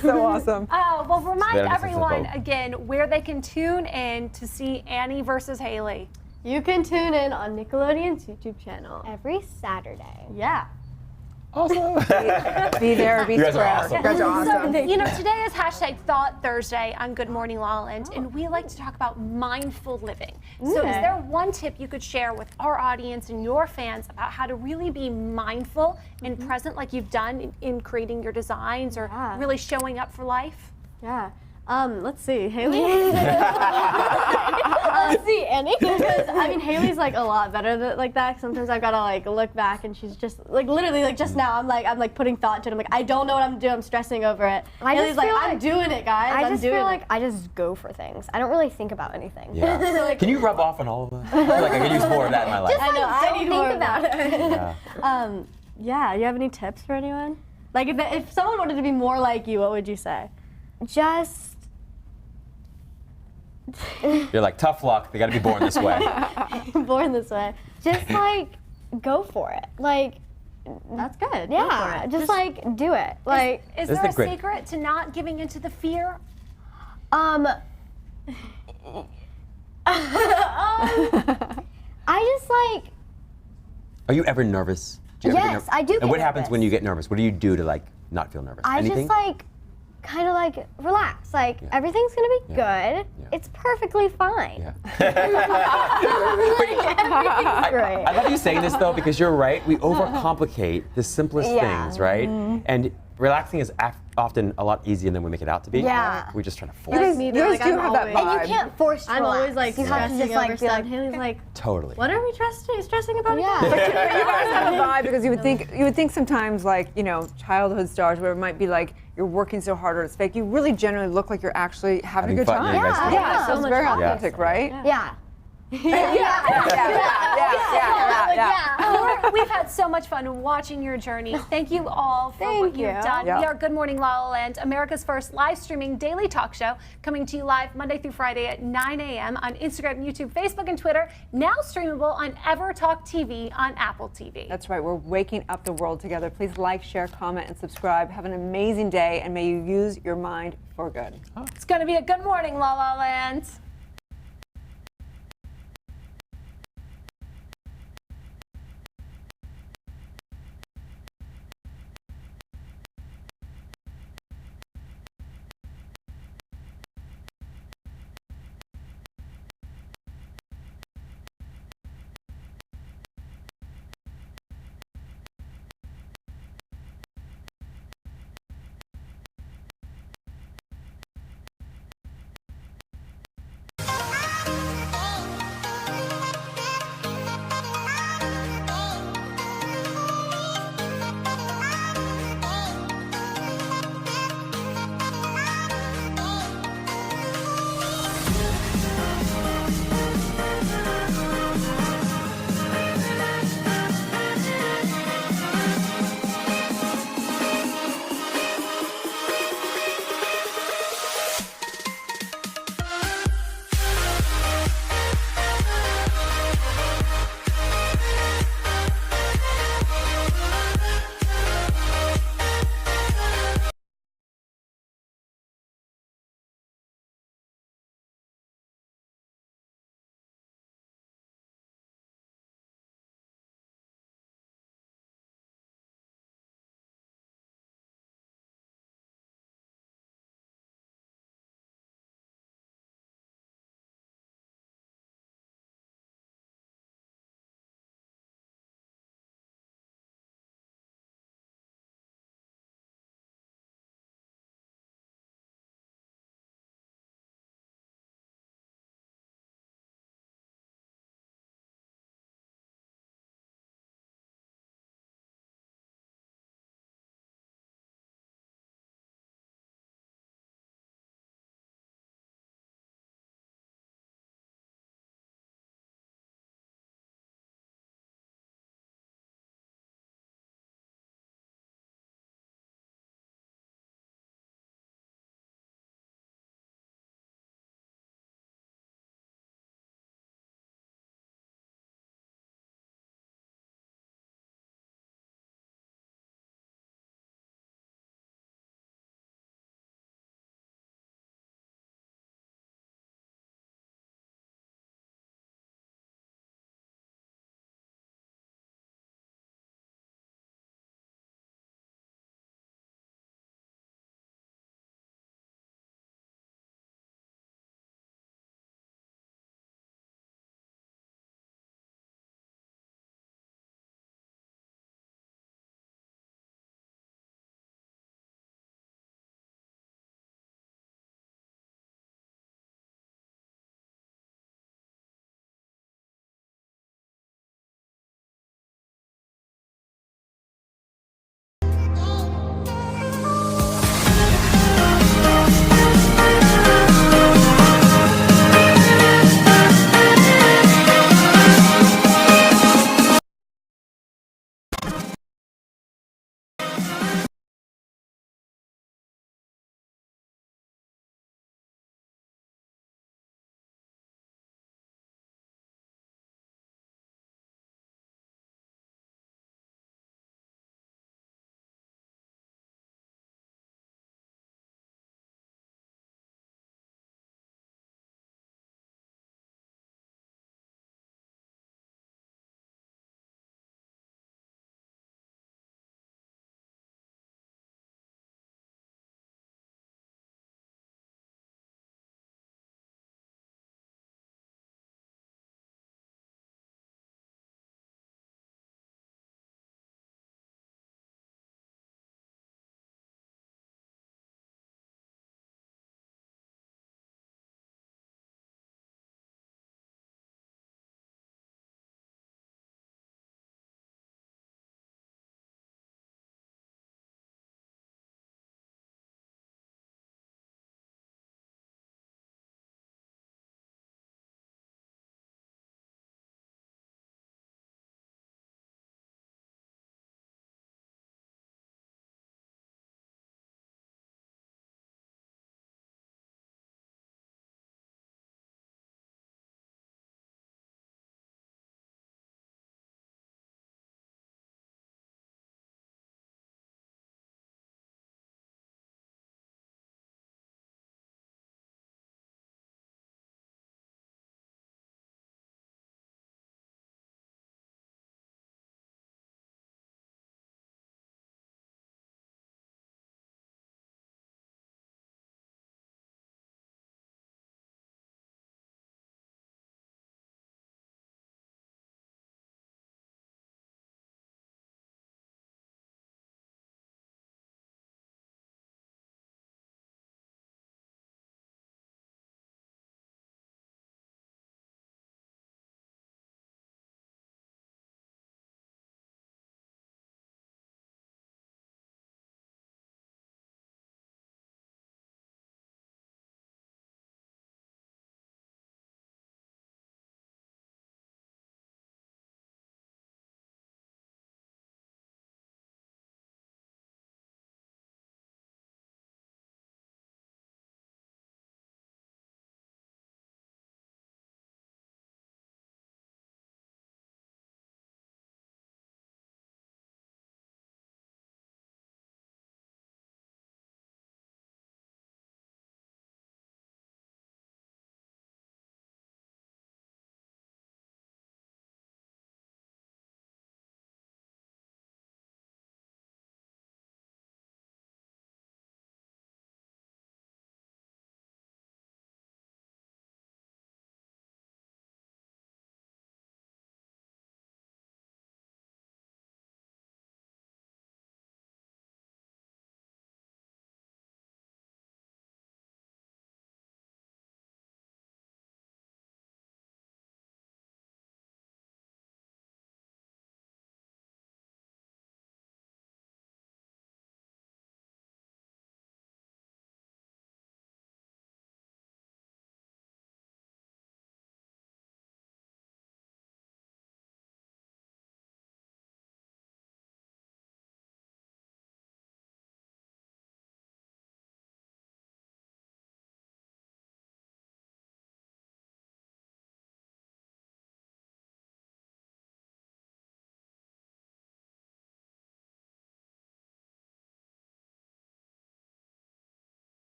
So awesome. Oh, well, remind Better than everyone Sensible. again where they can tune in to see Annie versus Haley. You can tune in on Nickelodeon's YouTube channel. Every Saturday. Yeah. Awesome. Be there, be You guys are square. awesome. You guys are awesome. So, you know, today is hashtag Thought Thursday on Good Morning Lawland, and we like to talk about mindful living. So is there one tip you could share with our audience and your fans about how to really be mindful and present like you've done in creating your designs or really showing up for life? Yeah. Let's see, Haley. Let's see, Annie. Because I mean, Haley's like a lot better like that. Sometimes I've gotta like look back, and she's just like literally like just now. I'm like putting thought into it. I'm like, I don't know what I'm doing. I'm stressing over it. Haley's like, I'm doing it, guys. I I'm just doing feel it. like I just go for things. I don't really think about anything. Yeah. Can you rub off on all of them? I feel like I could use more of that in my life. I know. I don't need think more about of that. Yeah. Yeah. You have any tips for anyone? Like if someone wanted to be more like you, what would you say? Just You're like, tough luck. They got to be born this way. Born this way. just like go for it. Like That's good. yeah, Go for it. just like do it. Like Is This there is a great. secret to not giving into the fear? I just like Are you ever nervous? Do you ever get Yes, I do And get what happens nervous. when you get nervous? What do you do to like not feel nervous? I Anything? just like kind of like relax. Like everything's gonna be good. It's perfectly fine. I love you saying this though, because you're right. We overcomplicate the simplest Yeah. things, right? And relaxing is often a lot easier than we make it out to be. Yeah. We just try to force You it. guys, you guys do have that vibe. And you can't force to I'm relax. always like You have to stressing just like over be like, stuff. Haley's like, Totally. what are we stressing about? But you guys have a vibe because you would think sometimes like, you know, childhood stars where it might be like you're working so hard or it's fake. You really generally look like you're actually having a good fun. time. Yeah, you guys do. Yeah, so it's So very much fun. authentic, right? Yeah. We've had so much fun watching your journey. Thank you all for what you've done. Yeah. We are Good Morning La La Land, America's first live streaming daily talk show, coming to you live Monday through Friday at 9 a.m. on Instagram, YouTube, Facebook, and Twitter. Now streamable on EverTalk TV on Apple TV. That's right. We're waking up the world together. Please like, share, comment, and subscribe. Have an amazing day, and may you use your mind for good. It's going to be a good morning, La La Land.